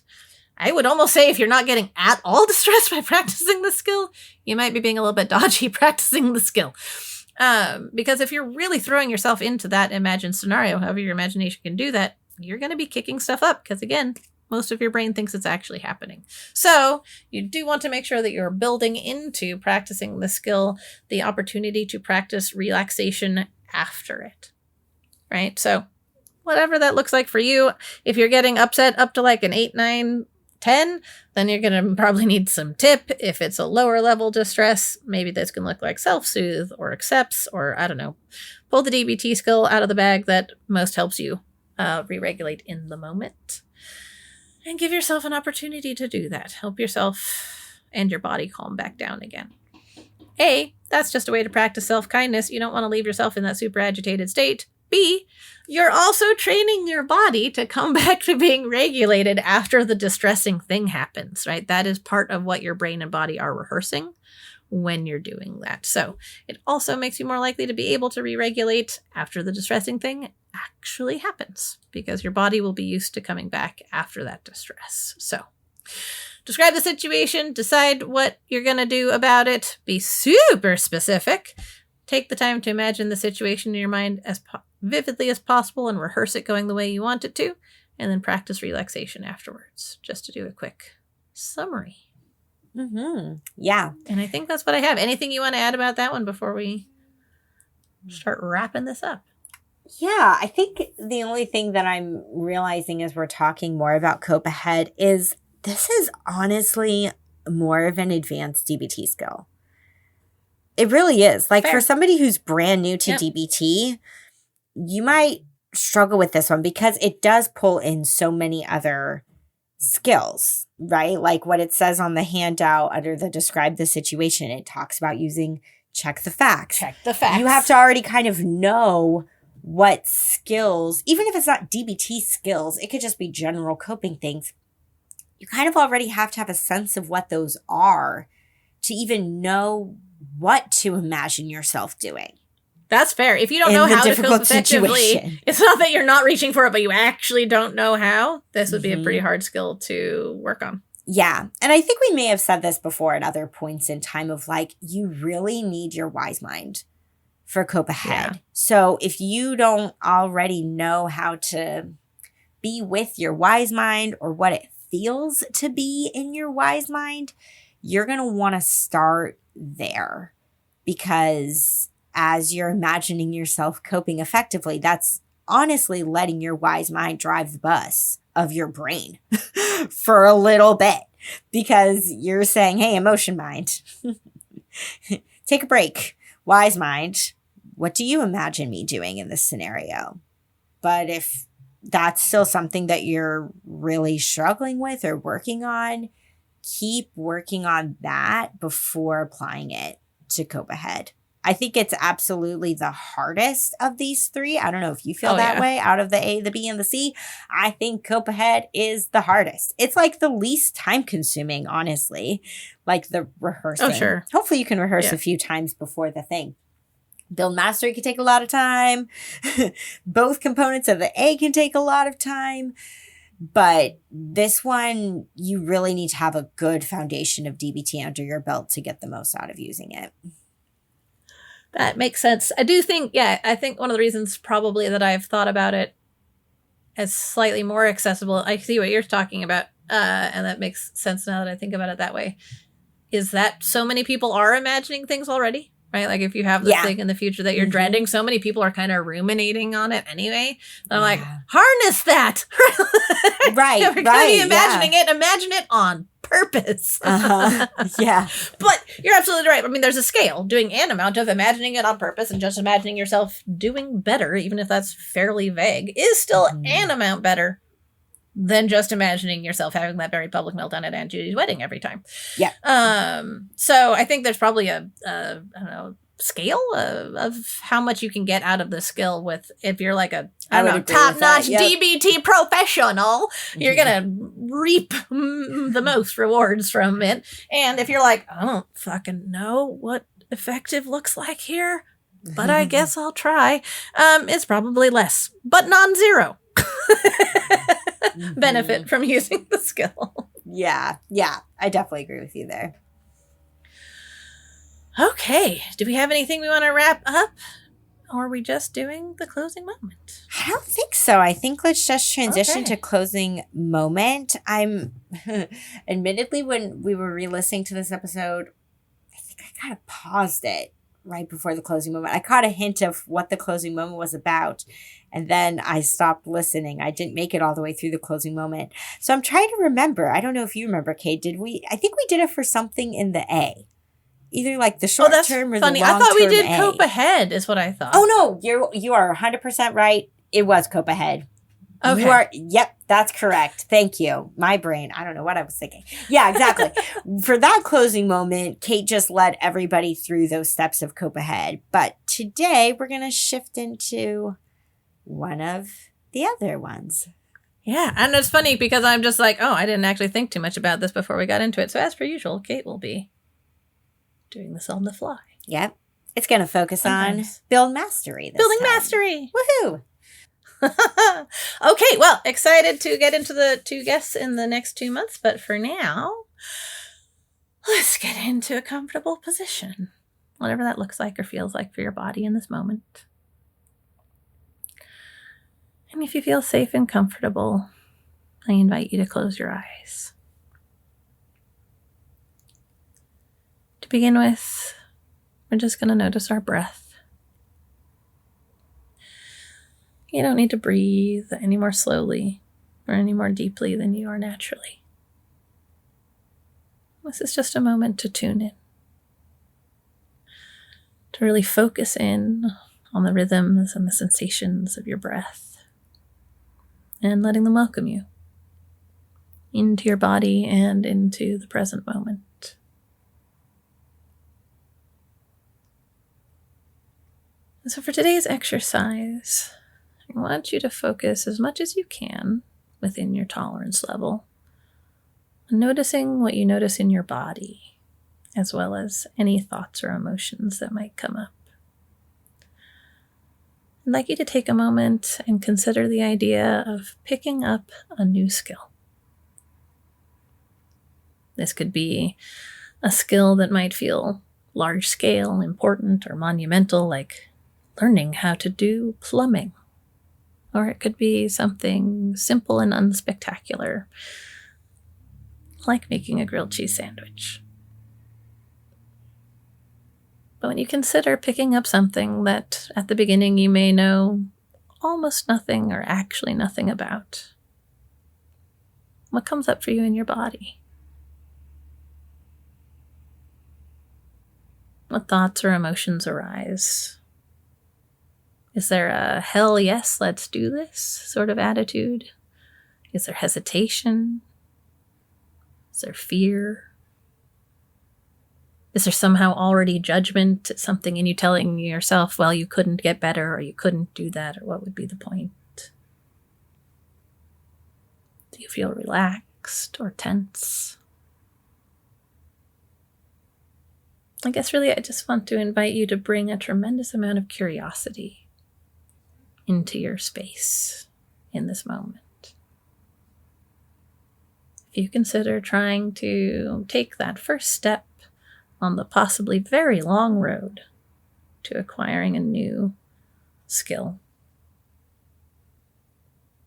I would almost say if you're not getting at all distressed by practicing the skill, you might be being a little bit dodgy practicing the skill. Because if you're really throwing yourself into that imagined scenario, however your imagination can do that, you're going to be kicking stuff up because, again, most of your brain thinks it's actually happening. So you do want to make sure that you're building into practicing the skill the opportunity to practice relaxation after it, right? So whatever that looks like for you. If you're getting upset up to like an 8, 9, 10, then you're going to probably need some tip. If it's a lower level distress, maybe this can look like self-soothe or accepts or, pull the DBT skill out of the bag that most helps you re-regulate in the moment. And give yourself an opportunity to do that. Help yourself and your body calm back down again. That's just a way to practice self-kindness. You don't want to leave yourself in that super agitated state. B, you're also training your body to come back to being regulated after the distressing thing happens, right? That is part of what your brain and body are rehearsing when you're doing that. So it also makes you more likely to be able to re-regulate after the distressing thing actually happens because your body will be used to coming back after that distress. So describe the situation, decide what you're going to do about it, be super specific. Take the time to imagine the situation in your mind as vividly as possible and rehearse it going the way you want it to, and then practice relaxation afterwards, just to do a quick summary. Mm-hmm. Yeah. And I think that's what I have. Anything you want to add about that one before we start wrapping this up? Yeah, I think the only thing that I'm realizing as we're talking more about Cope Ahead is this is honestly more of an advanced DBT skill. It really is. Like, for somebody who's brand new to DBT, you might struggle with this one because it does pull in so many other skills, right? Like what it says on the handout under the describe the situation, it talks about using check the facts. Check the facts. You have to already kind of know what skills, even if it's not DBT skills, it could just be general coping things. You kind of already have to have a sense of what those are to even know what to imagine yourself doing. That's fair. If you don't know how to cope effectively, it's not that you're not reaching for it, but you actually don't know how. This would be a pretty hard skill to work on. Yeah. And I think we may have said this before at other points in time of like, you really need your wise mind for Cope Ahead. Yeah. So if you don't already know how to be with your wise mind or what it feels to be in your wise mind, you're going to want to start there, because as you're imagining yourself coping effectively, that's honestly letting your wise mind drive the bus of your brain for a little bit, because you're saying, hey, emotion mind, take a break. Wise mind, what do you imagine me doing in this scenario? But if that's still something that you're really struggling with or working on, keep working on that before applying it to Cope Ahead I think it's absolutely the hardest of these three. I don't know if you feel Oh, that yeah. way out of the A, the B, and the C. I think Cope Ahead is the hardest. It's like the least time consuming, honestly, like the rehearsing. Oh, sure. Hopefully you can rehearse Yeah. a few times before the thing. Build Mastery can take a lot of time. Both components of the A can take a lot of time. But this one, you really need to have a good foundation of DBT under your belt to get the most out of using it. That makes sense. I do think, I think one of the reasons probably that I've thought about it as slightly more accessible, I see what you're talking about, and that makes sense now that I think about it that way, is that so many people are imagining things already, right? Like if you have this thing in the future that you're dreading, so many people are kind of ruminating on it anyway. They're like, harness that! Right, If you're going to be imagining it, imagine it on purpose. Yeah. But you're absolutely right. I mean, there's a scale. Doing an amount of imagining it on purpose and just imagining yourself doing better, even if that's fairly vague, is still an amount better than just imagining yourself having that very public meltdown at Aunt Judy's wedding every time. Yeah. So I think there's probably a I don't know, scale of how much you can get out of the skill with, if you're like a top-notch DBT professional, you're gonna reap the most rewards from it. And if you're like, I don't fucking know what effective looks like here, but I guess I'll try, it's probably less, but non-zero benefit from using the skill. Yeah, I definitely agree with you there. Okay, do we have anything we want to wrap up? Or are we just doing the closing moment? I don't think so. I think let's just transition to closing moment. I'm admittedly, when we were re-listening to this episode, I think I kind of paused it right before the closing moment. I caught a hint of what the closing moment was about, and then I stopped listening. I didn't make it all the way through the closing moment. So I'm trying to remember. I don't know if you remember, Kate. I think we did it for something in the A. Either like the short term or funny. the long term. I thought we did A. Cope Ahead is what I thought. Oh no, you are 100% right. It was Cope Ahead. Okay. Yep, that's correct. Thank you. My brain, I don't know what I was thinking. Yeah, exactly. For that closing moment, Kate just led everybody through those steps of Cope Ahead. But today we're going to shift into one of the other ones. Yeah, and it's funny because I'm just like, oh, I didn't actually think too much about this before we got into it. So as per usual, Kate will be doing this on the fly. Yep. It's going to focus on Build Mastery this Building time. Mastery. Woohoo. Okay, well, excited to get into the two guests in the next 2 months. But for now, let's get into a comfortable position. Whatever that looks like or feels like for your body in this moment. And if you feel safe and comfortable, I invite you to close your eyes. To begin with, we're just going to notice our breath. You don't need to breathe any more slowly or any more deeply than you are naturally. This is just a moment to tune in, to really focus in on the rhythms and the sensations of your breath, and letting them welcome you into your body and into the present moment. So for today's exercise, I want you to focus as much as you can within your tolerance level on noticing what you notice in your body, as well as any thoughts or emotions that might come up. I'd like you to take a moment and consider the idea of picking up a new skill. This could be a skill that might feel large scale, important, or monumental, like learning how to do plumbing. Or it could be something simple and unspectacular, like making a grilled cheese sandwich. But when you consider picking up something that at the beginning you may know almost nothing or actually nothing about, what comes up for you in your body? What thoughts or emotions arise? Is there a hell yes, let's do this sort of attitude? Is there hesitation? Is there fear? Is there somehow already judgment, something in you telling yourself, well, you couldn't get better, or you couldn't do that, or what would be the point? Do you feel relaxed or tense? I guess really I just want to invite you to bring a tremendous amount of curiosity into your space in this moment. If you consider trying to take that first step on the possibly very long road to acquiring a new skill,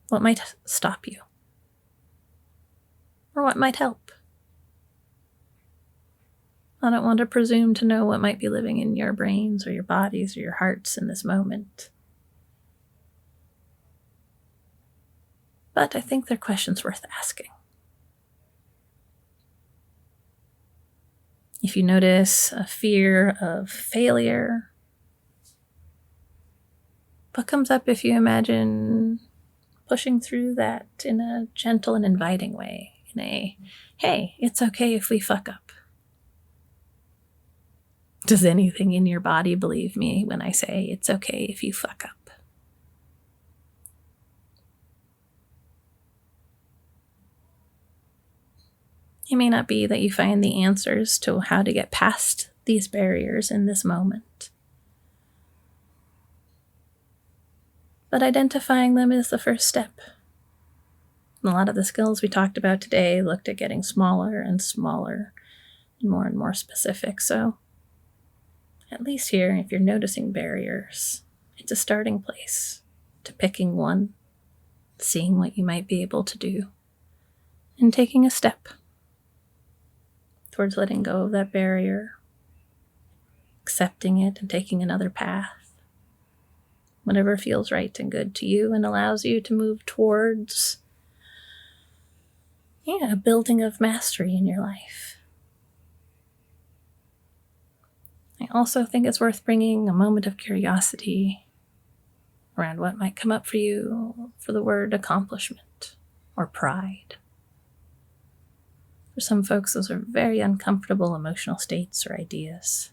what might stop you? Or what might help? I don't want to presume to know what might be living in your brains or your bodies or your hearts in this moment. But I think they're questions worth asking. If you notice a fear of failure, what comes up if you imagine pushing through that in a gentle and inviting way? In a, hey, it's okay if we fuck up. Does anything in your body believe me when I say it's okay if you fuck up? It may not be that you find the answers to how to get past these barriers in this moment, but identifying them is the first step. A lot of the skills we talked about today looked at getting smaller and smaller and more specific. So at least here, if you're noticing barriers, it's a starting place to picking one, seeing what you might be able to do, and taking a step towards letting go of that barrier, accepting it and taking another path, whatever feels right and good to you and allows you to move towards a building of mastery in your life. I also think it's worth bringing a moment of curiosity around what might come up for you for the word accomplishment or pride. For some folks, those are very uncomfortable emotional states or ideas.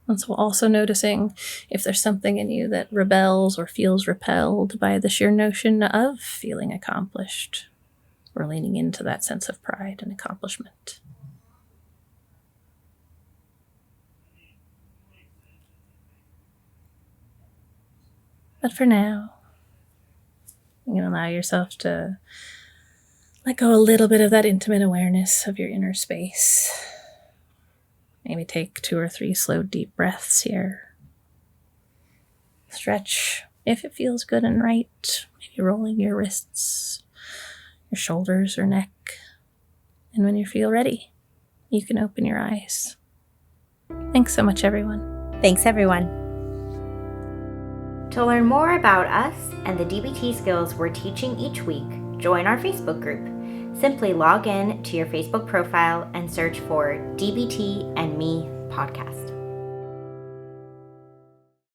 And so also noticing if there's something in you that rebels or feels repelled by the sheer notion of feeling accomplished, or leaning into that sense of pride and accomplishment. But for now, you can allow yourself to let go a little bit of that intimate awareness of your inner space. Maybe take 2 or 3 slow, deep breaths here. Stretch if it feels good and right. Maybe rolling your wrists, your shoulders or neck. And when you feel ready, you can open your eyes. Thanks so much, everyone. Thanks, everyone. To learn more about us and the DBT skills we're teaching each week, join our Facebook group. Simply log in to your Facebook profile and search for DBT and Me Podcast.